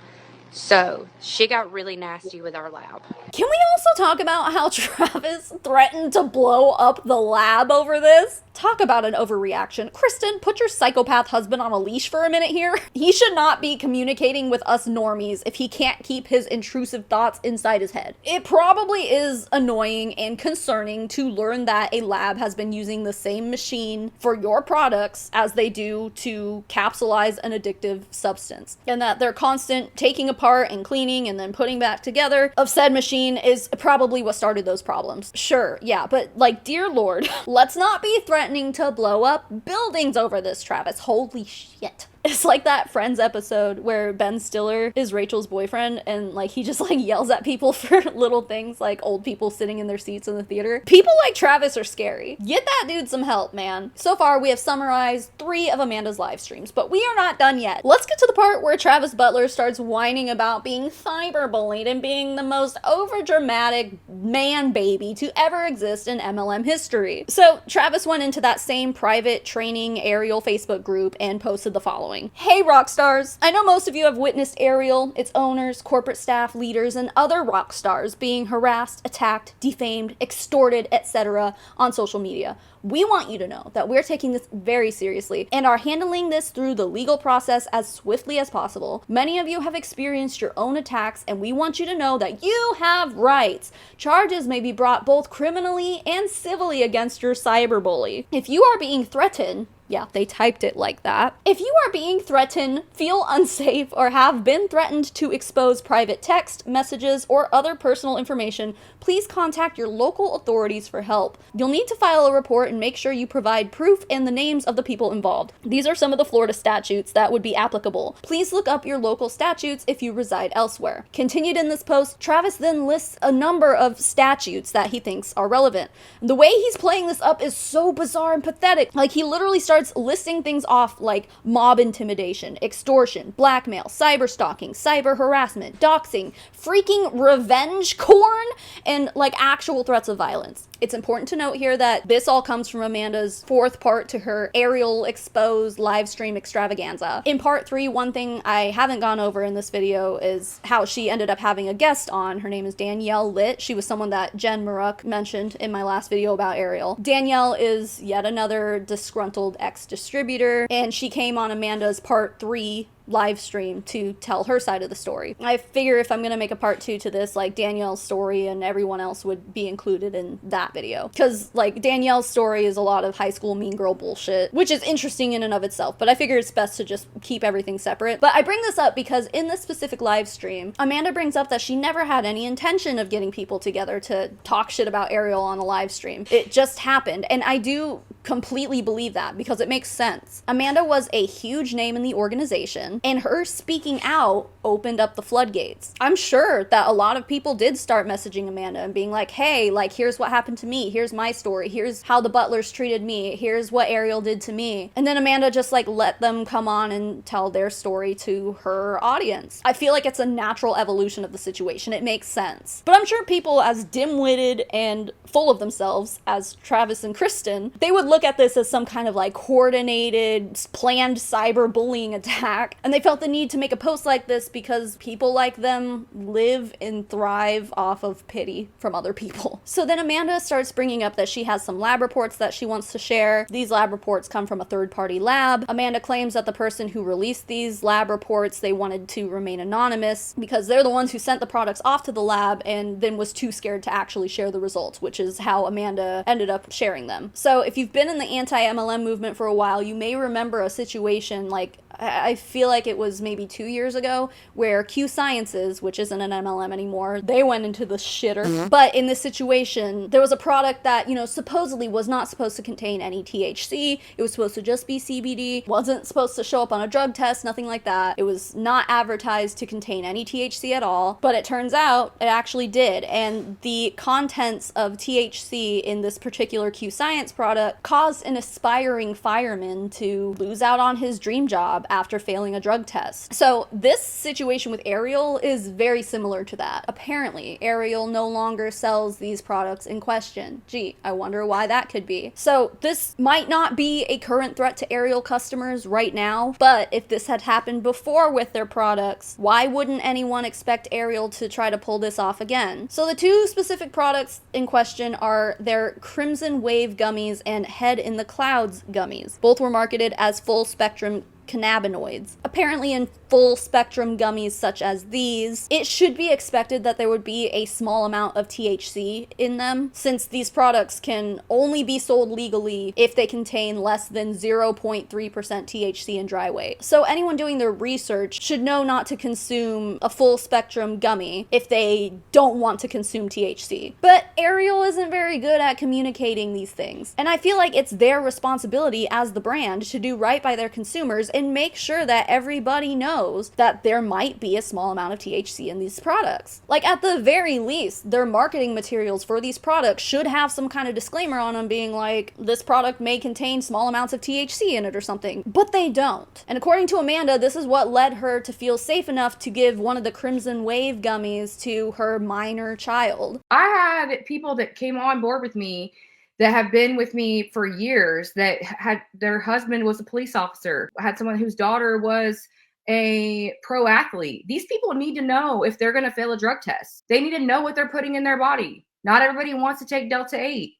So, she got really nasty with our lab. Can we also talk about how Travis threatened to blow up the lab over this? Talk about an overreaction. Kristen, put your psychopath husband on a leash for a minute here. He should not be communicating with us normies if he can't keep his intrusive thoughts inside his head. It probably is annoying and concerning to learn that a lab has been using the same machine for your products as they do to capsulize an addictive substance, and that their constant taking apart and cleaning and then putting back together of said machine is probably what started those problems. Sure, yeah, but like, dear Lord, let's not be threatening to blow up buildings over this, Travis. Holy shit. It's like that Friends episode where Ben Stiller is Rachel's boyfriend, and like he just like yells at people for little things, like old people sitting in their seats in the theater. People like Travis are scary. Get that dude some help, man. So far, we have summarized 3 of Amanda's live streams, but we are not done yet. Let's get to the part where Travis Butler starts whining about being cyberbullied and being the most overdramatic man baby to ever exist in MLM history. So Travis went into that same private training Ariel Facebook group and posted the following. Hey rock stars, I know most of you have witnessed Ariel, its owners, corporate staff, leaders, and other rock stars being harassed, attacked, defamed, extorted, etc. on social media. We want you to know that we're taking this very seriously and are handling this through the legal process as swiftly as possible. Many of you have experienced your own attacks, and we want you to know that you have rights. Charges may be brought both criminally and civilly against your cyberbully. If you are being threatened, yeah, they typed it like that. If you are being threatened, feel unsafe, or have been threatened to expose private text, messages, or other personal information, please contact your local authorities for help. You'll need to file a report and make sure you provide proof and the names of the people involved. These are some of the Florida statutes that would be applicable. Please look up your local statutes if you reside elsewhere. Continued in this post, Travis then lists a number of statutes that he thinks are relevant. The way he's playing this up is so bizarre and pathetic. Like, he literally starts listing things off like mob intimidation, extortion, blackmail, cyber stalking, cyber harassment, doxing, freaking revenge porn, and like actual threats of violence. It's important to note here that this all comes from Amanda's 4th part to her Ariel exposed live stream extravaganza. In part 3, one thing I haven't gone over in this video is how she ended up having a guest on. Her name is Danielle Litt. She was someone that Jen Maruk mentioned in my last video about Ariel. Danielle is yet another disgruntled ex-distributor, and she came on Amanda's part 3 live stream to tell her side of the story. I figure if I'm gonna make a part 2 to this, like, Danielle's story and everyone else would be included in that video. Because, like, Danielle's story is a lot of high school mean girl bullshit, which is interesting in and of itself, but I figure it's best to just keep everything separate. But I bring this up because in this specific live stream, Amanda brings up that she never had any intention of getting people together to talk shit about Ariel on a live stream. It just happened, and I do completely believe that because it makes sense. Amanda was a huge name in the organization, and her speaking out opened up the floodgates. I'm sure that a lot of people did start messaging Amanda and being like, hey, like, here's what happened to me, here's my story, here's how the Butlers treated me, here's what Ariel did to me. And then Amanda just, like, let them come on and tell their story to her audience. I feel like it's a natural evolution of the situation. It makes sense. But I'm sure people as dim-witted and full of themselves as Travis and Kristen, they would look at this as some kind of, like, coordinated, planned cyberbullying attack, and they felt the need to make a post like this because people like them live and thrive off of pity from other people. So then Amanda starts bringing up that she has some lab reports that she wants to share. These lab reports come from a third-party lab. Amanda claims that the person who released these lab reports, they wanted to remain anonymous because they're the ones who sent the products off to the lab and then was too scared to actually share the results, which is how Amanda ended up sharing them. So if you've been in the anti-MLM movement for a while, you may remember a situation, like, I feel like it was maybe 2 years ago, where Q Sciences, which isn't an MLM anymore, they went into the shitter. But in this situation, there was a product that, you know, supposedly was not supposed to contain any THC. It was supposed to just be CBD. Wasn't supposed to show up on a drug test, nothing like that. It was not advertised to contain any THC at all. But it turns out it actually did. And the contents of THC in this particular Q Science product caused an aspiring fireman to lose out on his dream job after failing a drug test. So this situation with Ariel is very similar to that. Apparently, Ariel no longer sells these products in question. Gee, I wonder why that could be. So this might not be a current threat to Ariel customers right now, but if this had happened before with their products, why wouldn't anyone expect Ariel to try to pull this off again? So the two specific products in question are their Crimson Wave gummies and Head in the Clouds gummies. Both were marketed as full spectrum cannabinoids. Apparently in full spectrum gummies such as these, it should be expected that there would be a small amount of THC in them, since these products can only be sold legally if they contain less than 0.3% THC in dry weight. So anyone doing their research should know not to consume a full spectrum gummy if they don't want to consume THC. But Ariel isn't very good at communicating these things, and I feel like it's their responsibility as the brand to do right by their consumers and make sure that everybody knows that there might be a small amount of THC in these products. Like, at the very least, their marketing materials for these products should have some kind of disclaimer on them being like, this product may contain small amounts of THC in it or something, but they don't. And according to Amanda, this is what led her to feel safe enough to give one of the Crimson Wave gummies to her minor child. I had people that came on board with me that have been with me for years that had their husband was a police officer. I had someone whose daughter was a pro athlete. These people need to know if they're going to fail a drug test. They need to know what they're putting in their body. Not everybody wants to take Delta 8.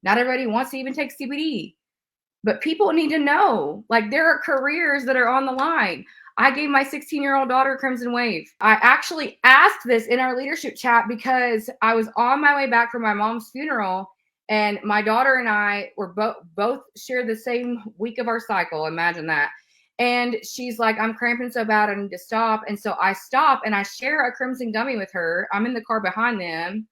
Not everybody wants to even take CBD. But people need to know, like, there are careers that are on the line. I gave my 16-year-old daughter Crimson Wave. I actually asked this in our leadership chat because I was on my way back from my mom's funeral, and my daughter and I were both shared the same week of our cycle. Imagine that. And she's like, I'm cramping so bad, I need to stop. And so I stop and I share a Crimson gummy with her. I'm in the car behind them.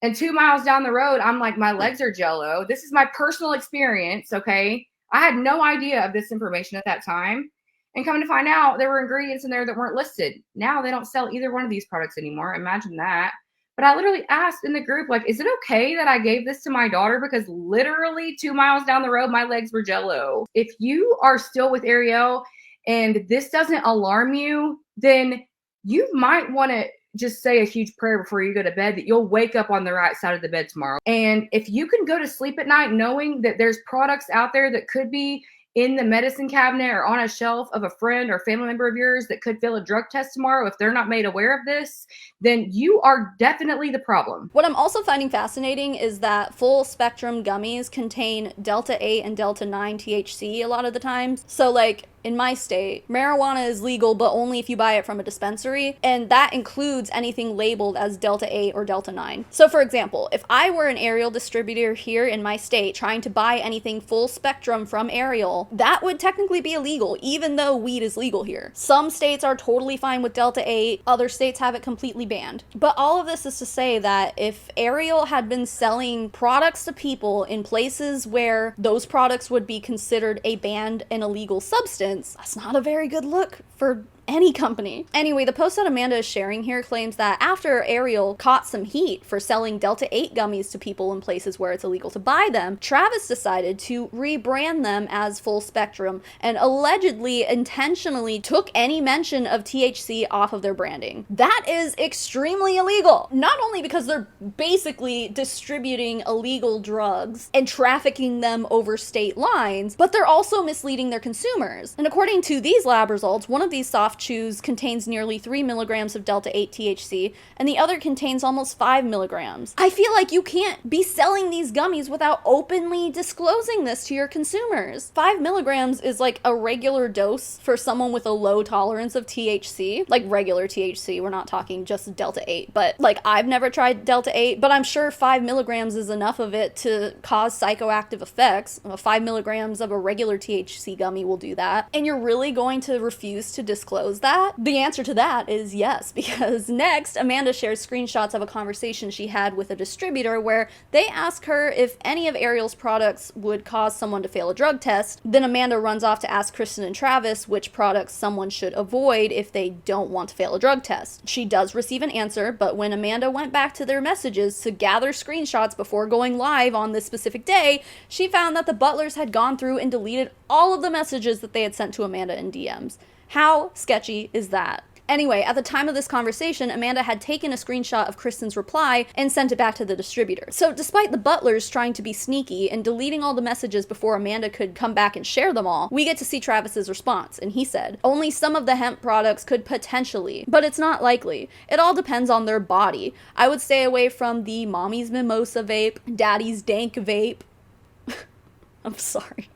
And 2 miles down the road, I'm like, my legs are jello. This is my personal experience, okay? I had no idea of this information at that time. And coming to find out, there were ingredients in there that weren't listed. Now they don't sell either one of these products anymore. Imagine that. But I literally asked in the group, like, is it okay that I gave this to my daughter? Because literally 2 miles down the road, my legs were jello. If you are still with Ariel and this doesn't alarm you, then you might want to just say a huge prayer before you go to bed that you'll wake up on the right side of the bed tomorrow. And if you can go to sleep at night knowing that there's products out there that could be in the medicine cabinet or on a shelf of a friend or family member of yours that could fail a drug test tomorrow, if they're not made aware of this, then you are definitely the problem. What I'm also finding fascinating is that full spectrum gummies contain Delta 8 and Delta 9 THC a lot of the times. So, like, in my state, marijuana is legal, but only if you buy it from a dispensary, and that includes anything labeled as Delta 8 or Delta 9. So for example, if I were an Ariel distributor here in my state trying to buy anything full spectrum from Ariel, that would technically be illegal, even though weed is legal here. Some states are totally fine with Delta 8, other states have it completely banned. But all of this is to say that if Ariel had been selling products to people in places where those products would be considered a banned and illegal substance, that's not a very good look for any company. Anyway, the post that Amanda is sharing here claims that after Ariel caught some heat for selling Delta 8 gummies to people in places where it's illegal to buy them, Travis decided to rebrand them as full spectrum and allegedly intentionally took any mention of THC off of their branding. That is extremely illegal. Not only because they're basically distributing illegal drugs and trafficking them over state lines, but they're also misleading their consumers. And according to these lab results, one of these soft chews contains nearly 3 milligrams of Delta 8 THC, and the other contains almost 5 milligrams. I feel like you can't be selling these gummies without openly disclosing this to your consumers. 5 milligrams is like a regular dose for someone with a low tolerance of THC, like regular THC. We're not talking just Delta 8, but like I've never tried Delta 8, but I'm sure 5 milligrams is enough of it to cause psychoactive effects. 5 milligrams of a regular THC gummy will do that. And you're really going to refuse to disclose that? The answer to that is yes, because next, Amanda shares screenshots of a conversation she had with a distributor where they ask her if any of Ariel's products would cause someone to fail a drug test. Then Amanda runs off to ask Kristen and Travis which products someone should avoid if they don't want to fail a drug test. She does receive an answer, but when Amanda went back to their messages to gather screenshots before going live on this specific day, she found that the Butlers had gone through and deleted all of the messages that they had sent to Amanda in DMs. How sketchy is that? Anyway, at the time of this conversation, Amanda had taken a screenshot of Kristen's reply and sent it back to the distributor. So despite the Butlers trying to be sneaky and deleting all the messages before Amanda could come back and share them all, we get to see Travis's response, and he said, "Only some of the hemp products could potentially, but it's not likely. It all depends on their body. I would stay away from the Mommy's Mimosa vape, Daddy's Dank vape." I'm sorry.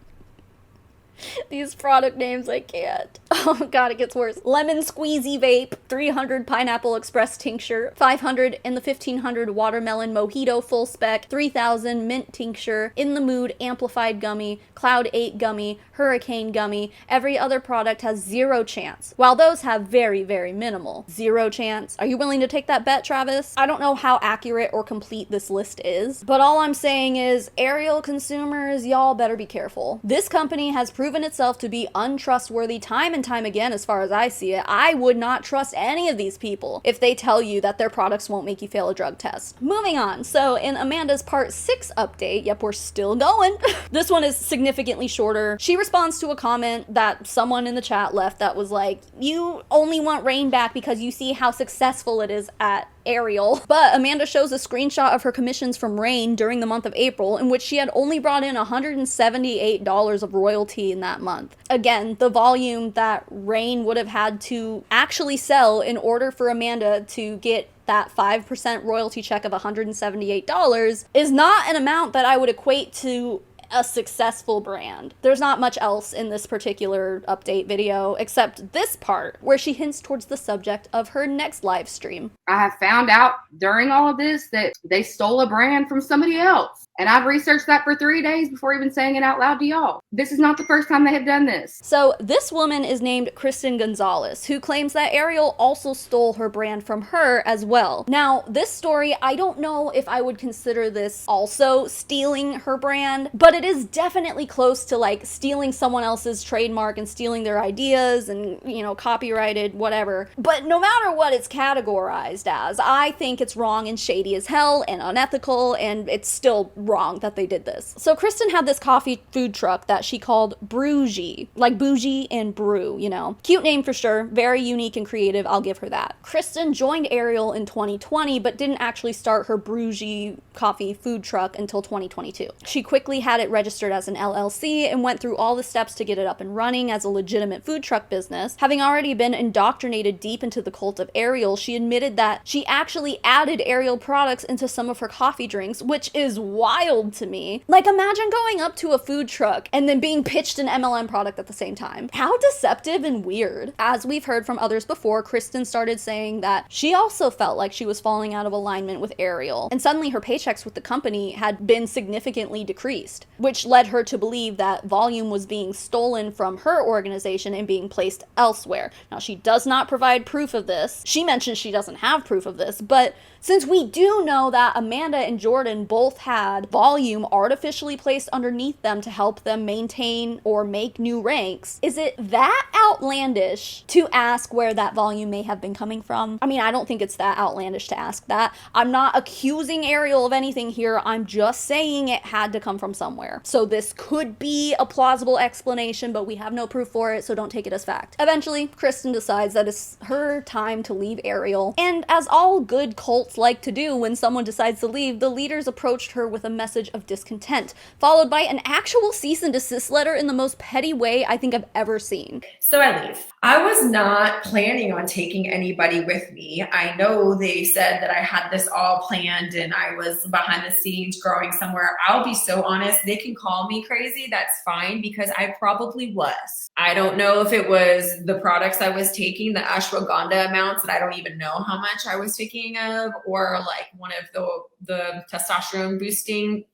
These product names, I can't. Oh god, it gets worse. Lemon Squeezy Vape, 300 Pineapple Express Tincture, 500 in the 1500 Watermelon Mojito Full Spec, 3000 Mint Tincture, In the Mood Amplified Gummy, Cloud 8 Gummy, Hurricane Gummy. Every other product has 0 chance, while those have very, very minimal. 0 chance. Are you willing to take that bet, Travis? I don't know how accurate or complete this list is, but all I'm saying is, Ariel consumers, y'all better be careful. This company has proven itself to be untrustworthy time and time again as far as I see it. I would not trust any of these people if they tell you that their products won't make you fail a drug test. Moving on. So in Amanda's part 6 update, yep, we're still going. This one is significantly shorter. She responds to a comment that someone in the chat left that was like, "You only want Rain back because you see how successful it is at Ariel." But Amanda shows a screenshot of her commissions from Rain during the month of April, in which she had only brought in $178 of royalty in that month. Again, the volume that Rain would have had to actually sell in order for Amanda to get that 5% royalty check of $178 is not an amount that I would equate to a successful brand. There's not much else in this particular update video except this part where she hints towards the subject of her next live stream. I have found out during all of this that they stole a brand from somebody else. And I've researched that for 3 days before even saying it out loud to y'all. This is not the first time they have done this. So this woman is named Kristen Gonzalez, who claims that Ariel also stole her brand from her as well. Now, this story, I don't know if I would consider this also stealing her brand, but it is definitely close to like stealing someone else's trademark and stealing their ideas and, you know, copyrighted, whatever. But no matter what it's categorized as, I think it's wrong and shady as hell and unethical, and it's still wrong that they did this. So Kristen had this coffee food truck that she called Brewgie, like bougie and brew, you know. Cute name for sure, very unique and creative, I'll give her that. Kristen joined Ariel in 2020, but didn't actually start her Brewgie coffee food truck until 2022. She quickly had it registered as an LLC and went through all the steps to get it up and running as a legitimate food truck business. Having already been indoctrinated deep into the cult of Ariel, she admitted that she actually added Ariel products into some of her coffee drinks, which is wild wild to me. Like, imagine going up to a food truck and then being pitched an MLM product at the same time. How deceptive and weird. As we've heard from others before, Kristen started saying that she also felt like she was falling out of alignment with Ariel, and suddenly her paychecks with the company had been significantly decreased, which led her to believe that volume was being stolen from her organization and being placed elsewhere. Now, she does not provide proof of this. She mentions she doesn't have proof of this, but since we do know that Amanda and Jordyn both had volume artificially placed underneath them to help them maintain or make new ranks, is it that outlandish to ask where that volume may have been coming from? I mean, I don't think it's that outlandish to ask that. I'm not accusing Ariel of anything here. I'm just saying it had to come from somewhere. So this could be a plausible explanation, but we have no proof for it, so don't take it as fact. Eventually, Kristen decides that it's her time to leave Ariel, and as all good cults like to do when someone decides to leave, the leaders approached her with a message of discontent, followed by an actual cease and desist letter in the most petty way I think I've ever seen. So I leave. I was not planning on taking anybody with me. I know they said that I had this all planned and I was behind the scenes growing somewhere. I'll be so honest, they can call me crazy. That's fine, because I probably was. I don't know if it was the products I was taking, the ashwagandha amounts that I don't even know how much I was taking of, or like one of the testosterone boosting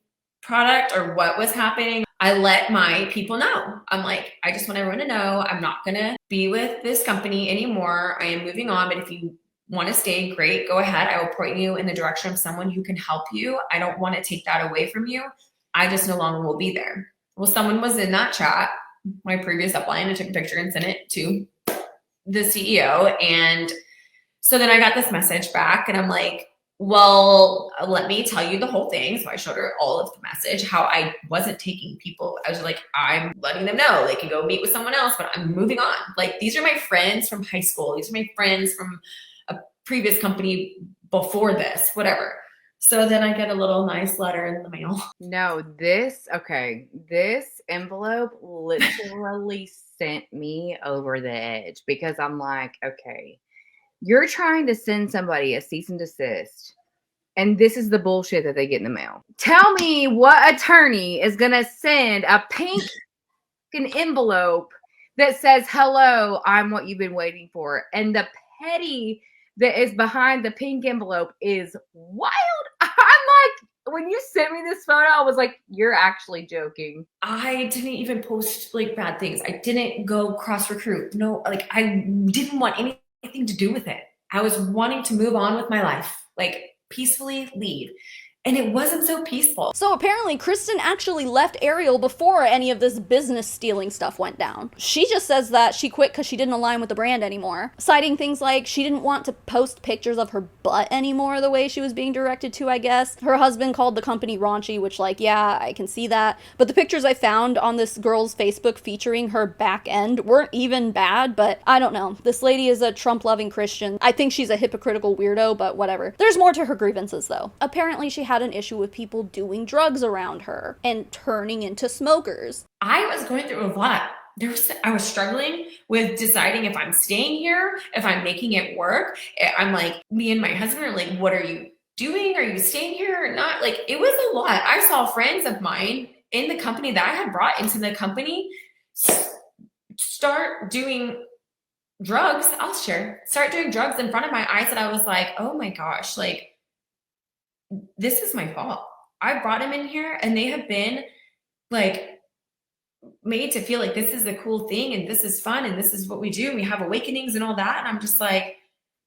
product, or what was happening. I let my people know. I'm like, I just want everyone to know I'm not going to be with this company anymore. I am moving on. But if you want to stay, great, go ahead. I will point you in the direction of someone who can help you. I don't want to take that away from you. I just no longer will be there. Well, someone was in that chat, my previous upline. I took a picture and sent it to the CEO. And so then I got this message back and I'm like, well, let me tell you the whole thing. So I showed her all of the message, how I wasn't taking people. I was like, I'm letting them know they can go meet with someone else, but I'm moving on. Like, these are my friends from high school. These are my friends from a previous company before this, whatever. So then I get a little nice letter in the mail. No, this envelope literally sent me over the edge, because I'm like, okay, you're trying to send somebody a cease and desist, and this is the bullshit that they get in the mail. Tell me what attorney is going to send a pink envelope that says, hello, I'm what you've been waiting for. And the petty that is behind the pink envelope is wild. I'm like, when you sent me this photo, I was like, you're actually joking. I didn't even post like bad things. I didn't go cross recruit. No, like I didn't want anything to do with it. I was wanting to move on with my life, like peacefully leave. And it wasn't so peaceful. So apparently Kristen actually left Ariel before any of this business stealing stuff went down. She just says that she quit because she didn't align with the brand anymore, citing things like she didn't want to post pictures of her butt anymore the way she was being directed to, I guess. Her husband called the company raunchy, which, like, yeah, I can see that. But the pictures I found on this girl's Facebook featuring her back end weren't even bad, but I don't know. This lady is a Trump-loving Christian. I think she's a hypocritical weirdo, but whatever. There's more to her grievances, though. Apparently she had an issue with people doing drugs around her and turning into smokers. I was going through a lot. I was struggling with deciding if I'm staying here, if I'm making it work. I'm like, me and my husband are like, what are you doing? Are you staying here or not? Like, it was a lot. I saw friends of mine in the company that I had brought into the company start doing drugs. Start doing drugs in front of my eyes. And I was like, oh my gosh, like, this is my fault. I brought him in here and they have been like made to feel like this is a cool thing and this is fun and this is what we do. And we have awakenings and all that. And I'm just like,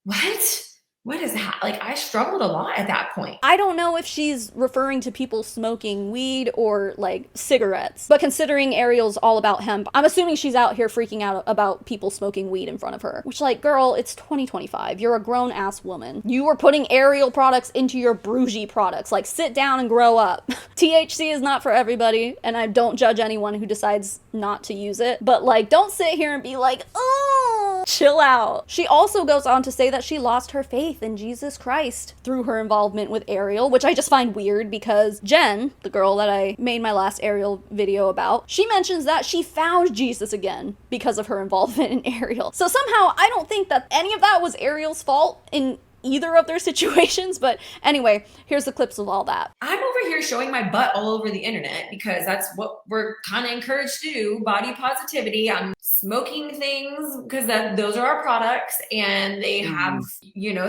what is that? Like, I struggled a lot at that point. I don't know if she's referring to people smoking weed or, like, cigarettes. But considering Ariel's all about hemp, I'm assuming she's out here freaking out about people smoking weed in front of her. Which, like, girl, it's 2025. You're a grown-ass woman. You were putting Ariel products into your bougie products. Like, sit down and grow up. THC is not for everybody, and I don't judge anyone who decides not to use it. But, like, don't sit here and be like, oh, chill out. She also goes on to say that she lost her faith in Jesus Christ through her involvement with Ariel, which I just find weird because Jen, the girl that I made my last Ariel video about, she mentions that she found Jesus again because of her involvement in Ariel. So somehow I don't think that any of that was Ariel's fault in either of their situations. But anyway, here's the clips of all that. I'm over here showing my butt all over the internet because that's what we're kind of encouraged to do, body positivity. I'm smoking things because those are our products and they have,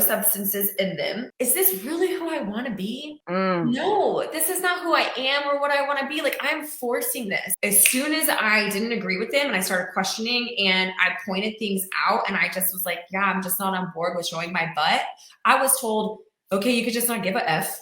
substances in them. Is this really who I want to be? No, this is not who I am or what I want to be. Like, I'm forcing this. As soon as I didn't agree with them and I started questioning and I pointed things out and I just was like, yeah, I'm just not on board with showing my butt. I was told, okay, you could just not give a F.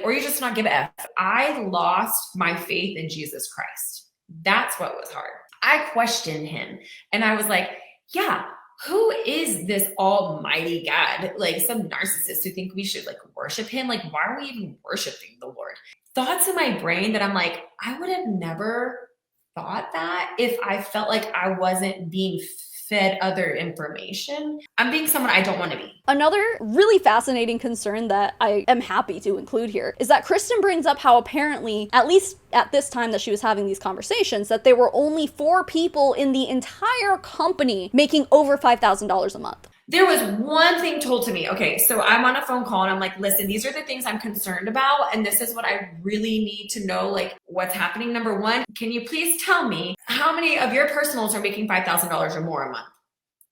Or you just not give a F. I lost my faith in Jesus Christ. That's what was hard. I questioned him and I was like, yeah, who is this almighty God? Like some narcissist who think we should worship him. Why are we even worshiping the Lord? Thoughts in my brain that I'm like, I would have never thought that if I felt like I wasn't being fed other information. I'm being someone I don't want to be. Another really fascinating concern that I am happy to include here is that Kristen brings up how apparently, at least at this time that she was having these conversations, that there were only 4 people in the entire company making over $5,000 a month. There was one thing told to me. Okay, so I'm on a phone call and I'm like, listen, these are the things I'm concerned about. And this is what I really need to know, what's happening. Number one, can you please tell me how many of your personals are making $5,000 or more a month?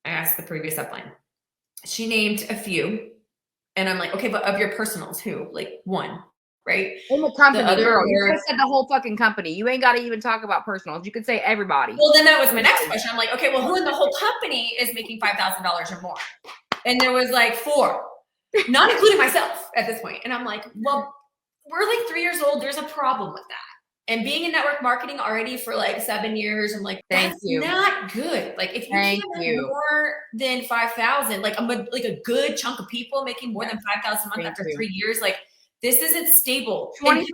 I asked the previous upline. She named a few. And I'm like, okay, but of your personals, who? one, right? In the company, The other girl. You were- just said the whole fucking company. You ain't got to even talk about personals. You could say everybody. Well, then that was my next question. I'm like, okay, well, who in the whole company is making $5,000 or more? And there was 4, not including myself at this point. And I'm like, well, we're 3 years old. There's a problem with that. And being in network marketing already for 7 years, I'm like, that's not good. If you can't make more than 5,000, a good chunk of people making more than 5,000 a month after 3 years, this isn't stable. 20% of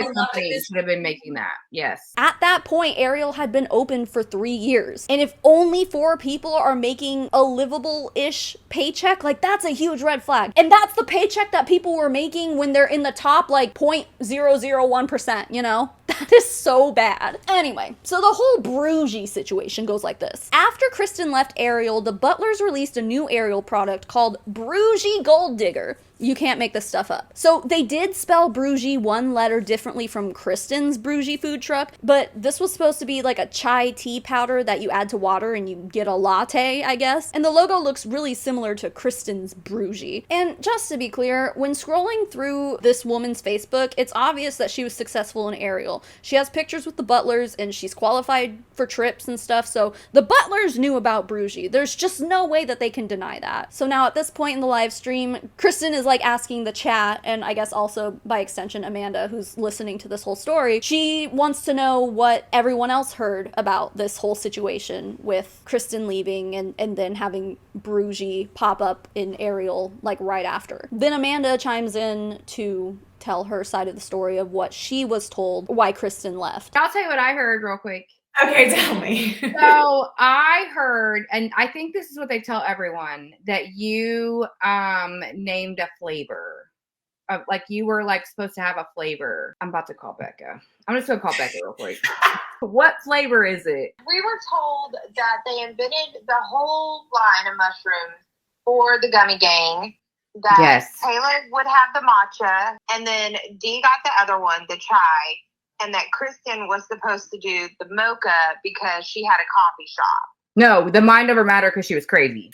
the company should have been making that. Yes. At that point, Ariel had been open for 3 years. And if only 4 people are making a livable-ish paycheck, that's a huge red flag. And that's the paycheck that people were making when they're in the top 0.001%, That is so bad. Anyway, so the whole Brugie situation goes like this. After Kristen left Ariel, the Butlers released a new Ariel product called Brugie Gold Digger. You can't make this stuff up. So they did spell Brugie one letter differently from Kristen's Brugie food truck, but this was supposed to be a chai tea powder that you add to water and you get a latte, I guess. And the logo looks really similar to Kristen's Brugie. And just to be clear, when scrolling through this woman's Facebook, it's obvious that she was successful in Ariel. She has pictures with the Butlers and she's qualified for trips and stuff, so the Butlers knew about Brugie. There's just no way that they can deny that. So now at this point in the live stream, Kristen is asking the chat, and I guess also by extension Amanda, who's listening to this whole story, she wants to know what everyone else heard about this whole situation with Kristen leaving and then having Brugie pop up in Ariel right after. Then Amanda chimes in to tell her side of the story of what she was told why Kristen left. I'll tell you what I heard real quick. Okay, tell me. So I heard, and I think this is what they tell everyone, that you named a flavor. You were supposed to have a flavor. I'm about to call Becca. I'm just gonna call Becca real quick. What flavor is it? We were told that they invented the whole line of mushrooms for the gummy gang. That Yes. Taylor would have the matcha, and then Dee got the other one, the chai, and that Kristen was supposed to do the mocha because she had a coffee shop. No, the mind over matter because she was crazy.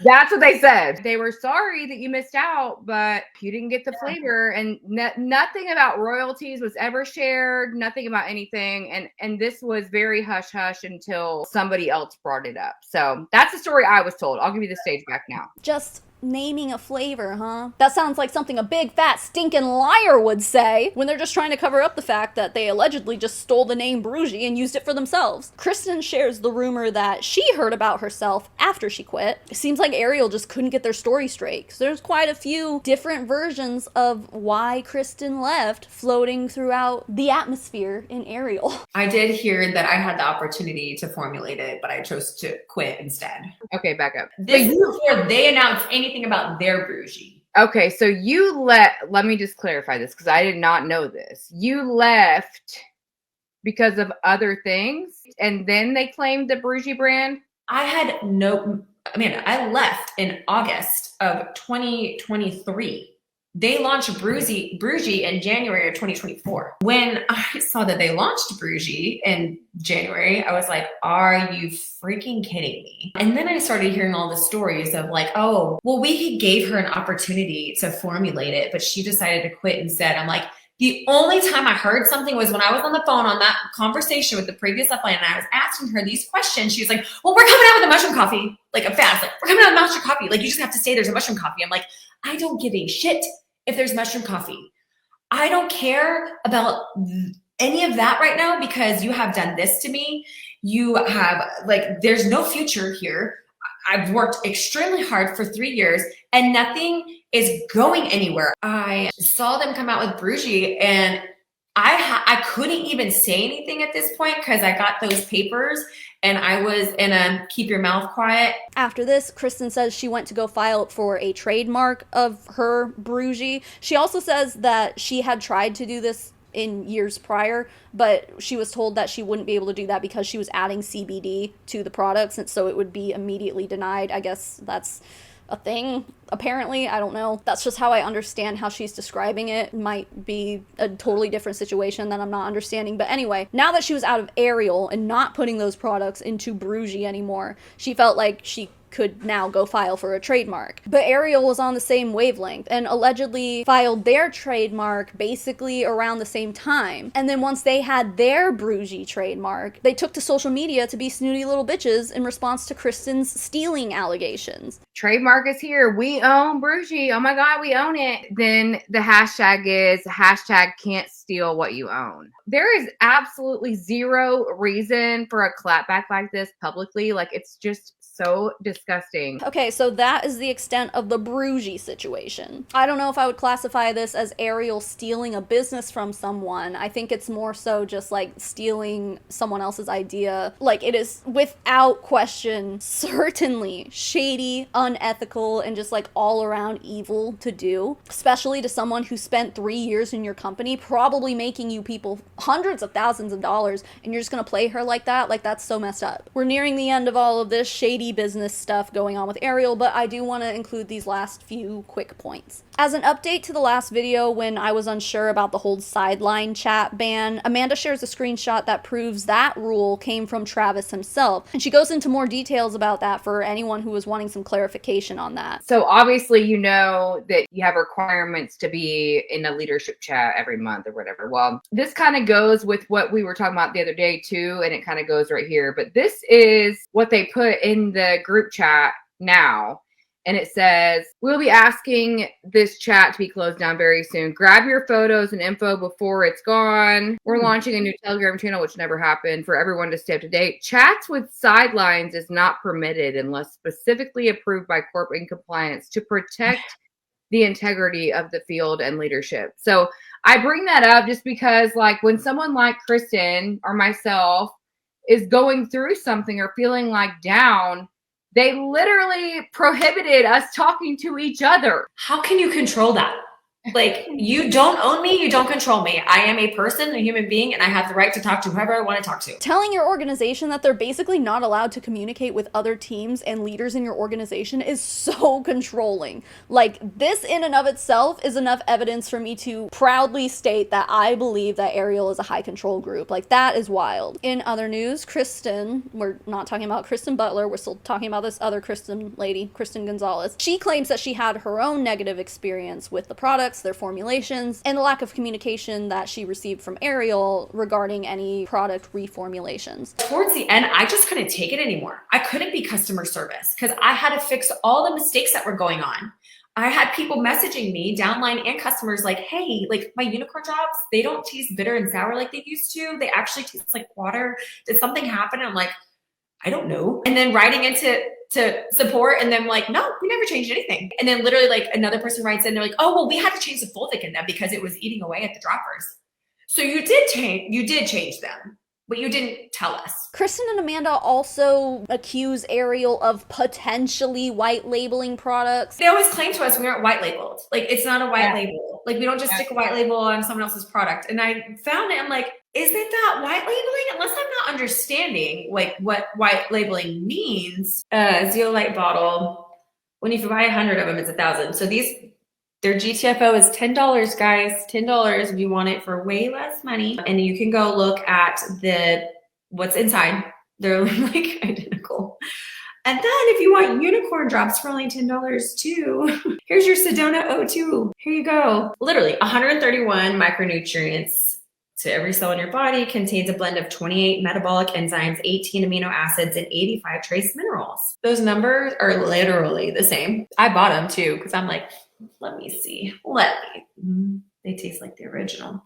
That's what they said. They were sorry that you missed out, but you didn't get the flavor, and nothing about royalties was ever shared. Nothing about anything, and this was very hush hush until somebody else brought it up. So that's the story I was told. I'll give you the stage back now. Just naming a flavor, huh? That sounds like something a big fat stinking liar would say when they're just trying to cover up the fact that they allegedly just stole the name Brugie and used it for themselves. Kristen shares the rumor that she heard about herself after she quit. It seems like Ariel just couldn't get their story straight, because there's quite a few different versions of why Kristen left floating throughout the atmosphere in Ariel. I did hear that I had the opportunity to formulate it, but I chose to quit instead. Okay, back up. This is before they announced anything about their Brugie. Okay, so you let me just clarify this because I did not know this. You left because of other things, and then they claimed the Brugie brand? I had Amanda, I left in August of 2023. They launched Bougie in January of 2024. When I saw that they launched Bougie in January, I was like, are you freaking kidding me? And then I started hearing all the stories of like, oh, well, we gave her an opportunity to formulate it, but she decided to quit instead. I'm like, the only time I heard something was when I was on the phone on that conversation with the previous upline, and I was asking her these questions. She was like, well, we're coming out with a mushroom coffee. Like a fast, like we're coming out with mushroom coffee. Like you just have to say there's a mushroom coffee. I'm like, I don't give a shit if there's mushroom coffee. I don't care about any of that right now because you have done this to me. You have like, there's no future here. I've worked extremely hard for 3 years and nothing is going anywhere. I saw them come out with Bougie and I couldn't even say anything at this point because I got those papers and I was in a keep your mouth quiet. After this, Kristen says she went to go file for a trademark of her Bougie. She also says that she had tried to do this in years prior, but she was told that she wouldn't be able to do that because she was adding CBD to the products, and so it would be immediately denied. I guess that's a thing, apparently. I don't know. That's just how I understand how she's describing it. Might be a totally different situation that I'm not understanding. But anyway, now that she was out of Ariel and not putting those products into Bougie anymore, she felt like she could now go file for a trademark. But Ariel was on the same wavelength and allegedly filed their trademark basically around the same time. And then once they had their Bougie trademark, they took to social media to be snooty little bitches in response to Kristen's stealing allegations. Trademark is here. We own Bougie. Oh my God, we own it. Then the hashtag is hashtag can't steal what you own. There is absolutely zero reason for a clapback like this publicly. Like it's just so disgusting. Okay, so that is the extent of the Bougie situation. I don't know if I would classify this as Ariel stealing a business from someone. I think it's more so just like stealing someone else's idea. Like it is without question, certainly shady, unethical, and just like all around evil to do, especially to someone who spent 3 years in your company, probably making you people hundreds of thousands of dollars, and you're just gonna play her like that? Like that's so messed up. We're nearing the end of all of this shady business stuff going on with Ariel, but I do want to include these last few quick points. As an update to the last video when I was unsure about the whole sideline chat ban, Amanda shares a screenshot that proves that rule came from Travis himself, and she goes into more details about that for anyone who was wanting some clarification on that. So obviously you know that you have requirements to be in a leadership chat every month or whatever. Well, this kind of goes with what we were talking about the other day too, and it kind of goes right here, but this is what they put in the group chat now. And it says, we'll be asking this chat to be closed down very soon. Grab your photos and info before it's gone. We're launching a new Telegram channel, which never happened, for everyone to stay up to date. Chats with sidelines is not permitted unless specifically approved by corporate and compliance to protect the integrity of the field and leadership. So I bring that up just because like when someone like Kristen or myself is going through something or feeling like down, they literally prohibited us talking to each other. How can you control that? Like, you don't own me, you don't control me. I am a person, a human being, and I have the right to talk to whoever I want to talk to. Telling your organization that they're basically not allowed to communicate with other teams and leaders in your organization is so controlling. Like, this in and of itself is enough evidence for me to proudly state that I believe that Ariel is a high control group. Like, that is wild. In other news, Kristen, we're not talking about Kristen Butler, we're still talking about this other Kristen lady, Kristen Gonzalez. She claims that she had her own negative experience with the products, their formulations, and the lack of communication that she received from Ariel regarding any product reformulations. Towards the end, I just couldn't take it anymore. I couldn't be customer service because I had to fix all the mistakes that were going on. I had people messaging me, downline and customers, like, hey, like my unicorn drops, they don't taste bitter and sour like they used to. They actually taste like water. Did something happen? And I'm like, I don't know. And then writing into support, and then like, no, we never changed anything. And then literally like another person writes in, they're like, oh, well, we had to change the fulvic in them because it was eating away at the droppers. So you did change them, but you didn't tell us. Kristen and Amanda also accuse Ariel of potentially white labeling products. They always claim to us we aren't white labeled. Like, it's not a white label. Like, we don't just stick a white label on someone else's product. And I found it, I'm like, isn't that white labeling? Unless I'm not understanding like what white labeling means. Zeolite bottle, when you buy 100 of them, it's $1,000. So their GTFO is $10, guys. $10 if you want it for way less money. And you can go look at what's inside. They're like identical. And then if you want unicorn drops for only $10 too, here's your Sedona O2. Here you go. Literally 131 micronutrients to every cell in your body, contains a blend of 28 metabolic enzymes, 18 amino acids, and 85 trace minerals. Those numbers are literally the same. I bought them too because I'm like, let me see. They taste like the original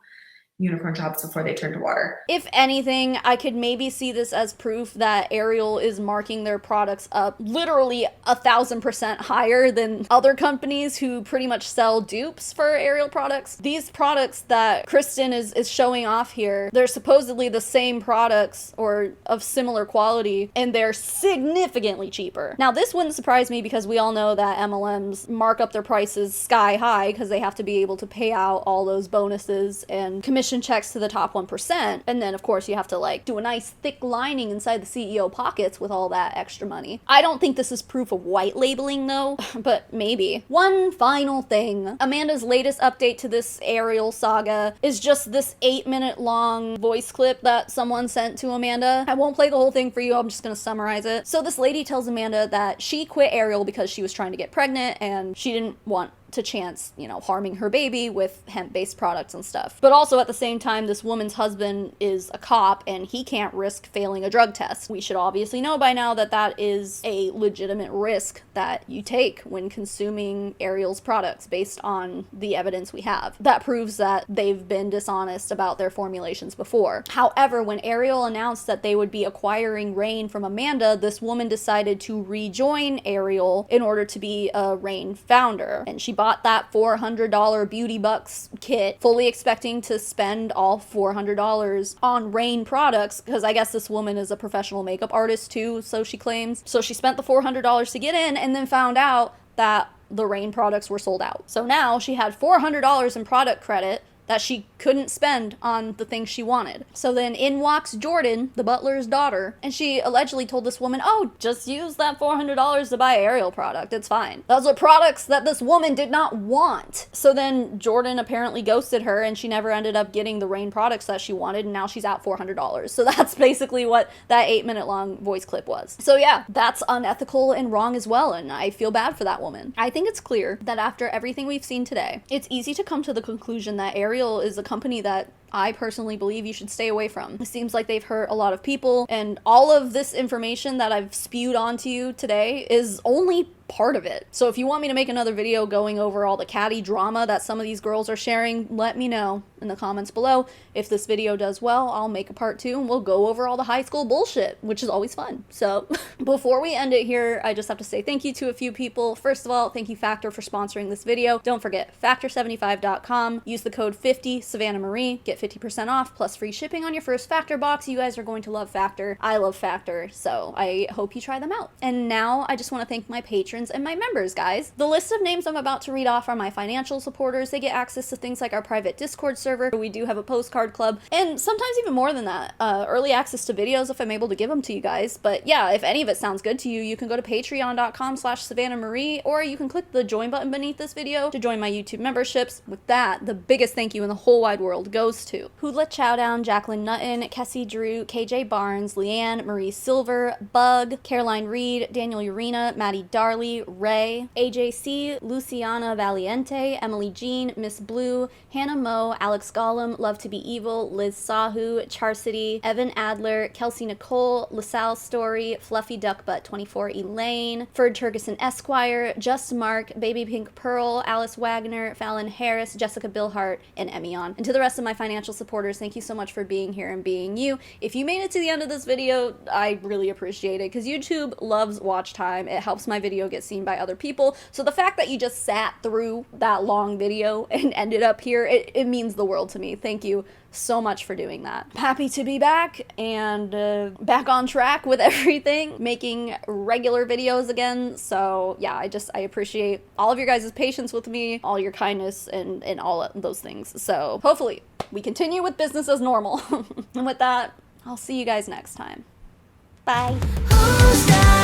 unicorn drops before they turn to water. If anything, I could maybe see this as proof that Ariel is marking their products up literally 1,000% higher than other companies who pretty much sell dupes for Ariel products. These products that Kristen is showing off here, they're supposedly the same products or of similar quality, and they're significantly cheaper. Now, this wouldn't surprise me because we all know that MLMs mark up their prices sky high because they have to be able to pay out all those bonuses and commission checks to the top 1%, and then of course you have to like do a nice thick lining inside the CEO pockets with all that extra money. I don't think this is proof of white labeling though, but maybe. One final thing, Amanda's latest update to this Ariel saga is just this 8-minute long voice clip that someone sent to Amanda. I won't play the whole thing for you, I'm just gonna summarize it. So this lady tells Amanda that she quit Ariel because she was trying to get pregnant and she didn't want to chance, harming her baby with hemp-based products and stuff. But also at the same time, this woman's husband is a cop and he can't risk failing a drug test. We should obviously know by now that that is a legitimate risk that you take when consuming Ariel's products based on the evidence we have. That proves that they've been dishonest about their formulations before. However, when Ariel announced that they would be acquiring Rain from Amanda, this woman decided to rejoin Ariel in order to be a Rain founder. And she bought that $400 Beauty Bucks kit, fully expecting to spend all $400 on Rain products, because I guess this woman is a professional makeup artist too, so she claims. So she spent the $400 to get in and then found out that the Rain products were sold out. So now she had $400 in product credit that she couldn't spend on the things she wanted. So then in walks Jordyn, the butler's daughter, and she allegedly told this woman, oh, just use that $400 to buy an Ariel product, it's fine. Those are products that this woman did not want. So then Jordyn apparently ghosted her and she never ended up getting the Rain products that she wanted, and now she's out $400. So that's basically what that 8-minute long voice clip was. So yeah, that's unethical and wrong as well, and I feel bad for that woman. I think it's clear that after everything we've seen today, it's easy to come to the conclusion that Ariel is a company that I personally believe you should stay away from. It seems like they've hurt a lot of people, and all of this information that I've spewed onto you today is only part of it. So if you want me to make another video going over all the catty drama that some of these girls are sharing, let me know in the comments below. If this video does well, I'll make a part 2 and we'll go over all the high school bullshit, which is always fun. So before we end it here, I just have to say thank you to a few people. First of all, thank you Factor for sponsoring this video. Don't forget, factor75.com. Use the code 50 Savannah Marie, get 50% off plus free shipping on your first Factor box. You guys are going to love Factor. I love Factor, so I hope you try them out. And now I just want to thank my patrons and my members, guys. The list of names I'm about to read off are my financial supporters. They get access to things like our private Discord server. We do have a postcard club, and sometimes even more than that, early access to videos if I'm able to give them to you guys. But yeah, if any of it sounds good to you, you can go to patreon.com/Savannah Marie, or you can click the join button beneath this video to join my YouTube memberships. With that, the biggest thank you in the whole wide world goes to Hoodla Chowdown, Jacqueline Nutton, Kessie Drew, KJ Barnes, Leanne, Marie Silver, Bug, Caroline Reed, Daniel Urena, Maddie Darley, Ray, AJC, Luciana Valiente, Emily Jean, Miss Blue, Hannah Moe, Alex Gollum, Love to Be Evil, Liz Sahu, Charcity, Evan Adler, Kelsey Nicole, LaSalle Story, Fluffy Duckbutt 24 Elaine, Ferd Turgeson Esquire, Just Mark, Baby Pink Pearl, Alice Wagner, Fallon Harris, Jessica Billhart, and Emion. And to the rest of my financial supporters, thank you so much for being here and being you. If you made it to the end of this video, I really appreciate it because YouTube loves watch time. It helps my video get seen by other people. So the fact that you just sat through that long video and ended up here, it means the world to me. Thank you so much for doing that. Happy to be back and back on track with everything, making regular videos again. So yeah, I appreciate all of your guys' patience with me, all your kindness, and all of those things. So hopefully we continue with business as normal. And with that, I'll see you guys next time. Bye.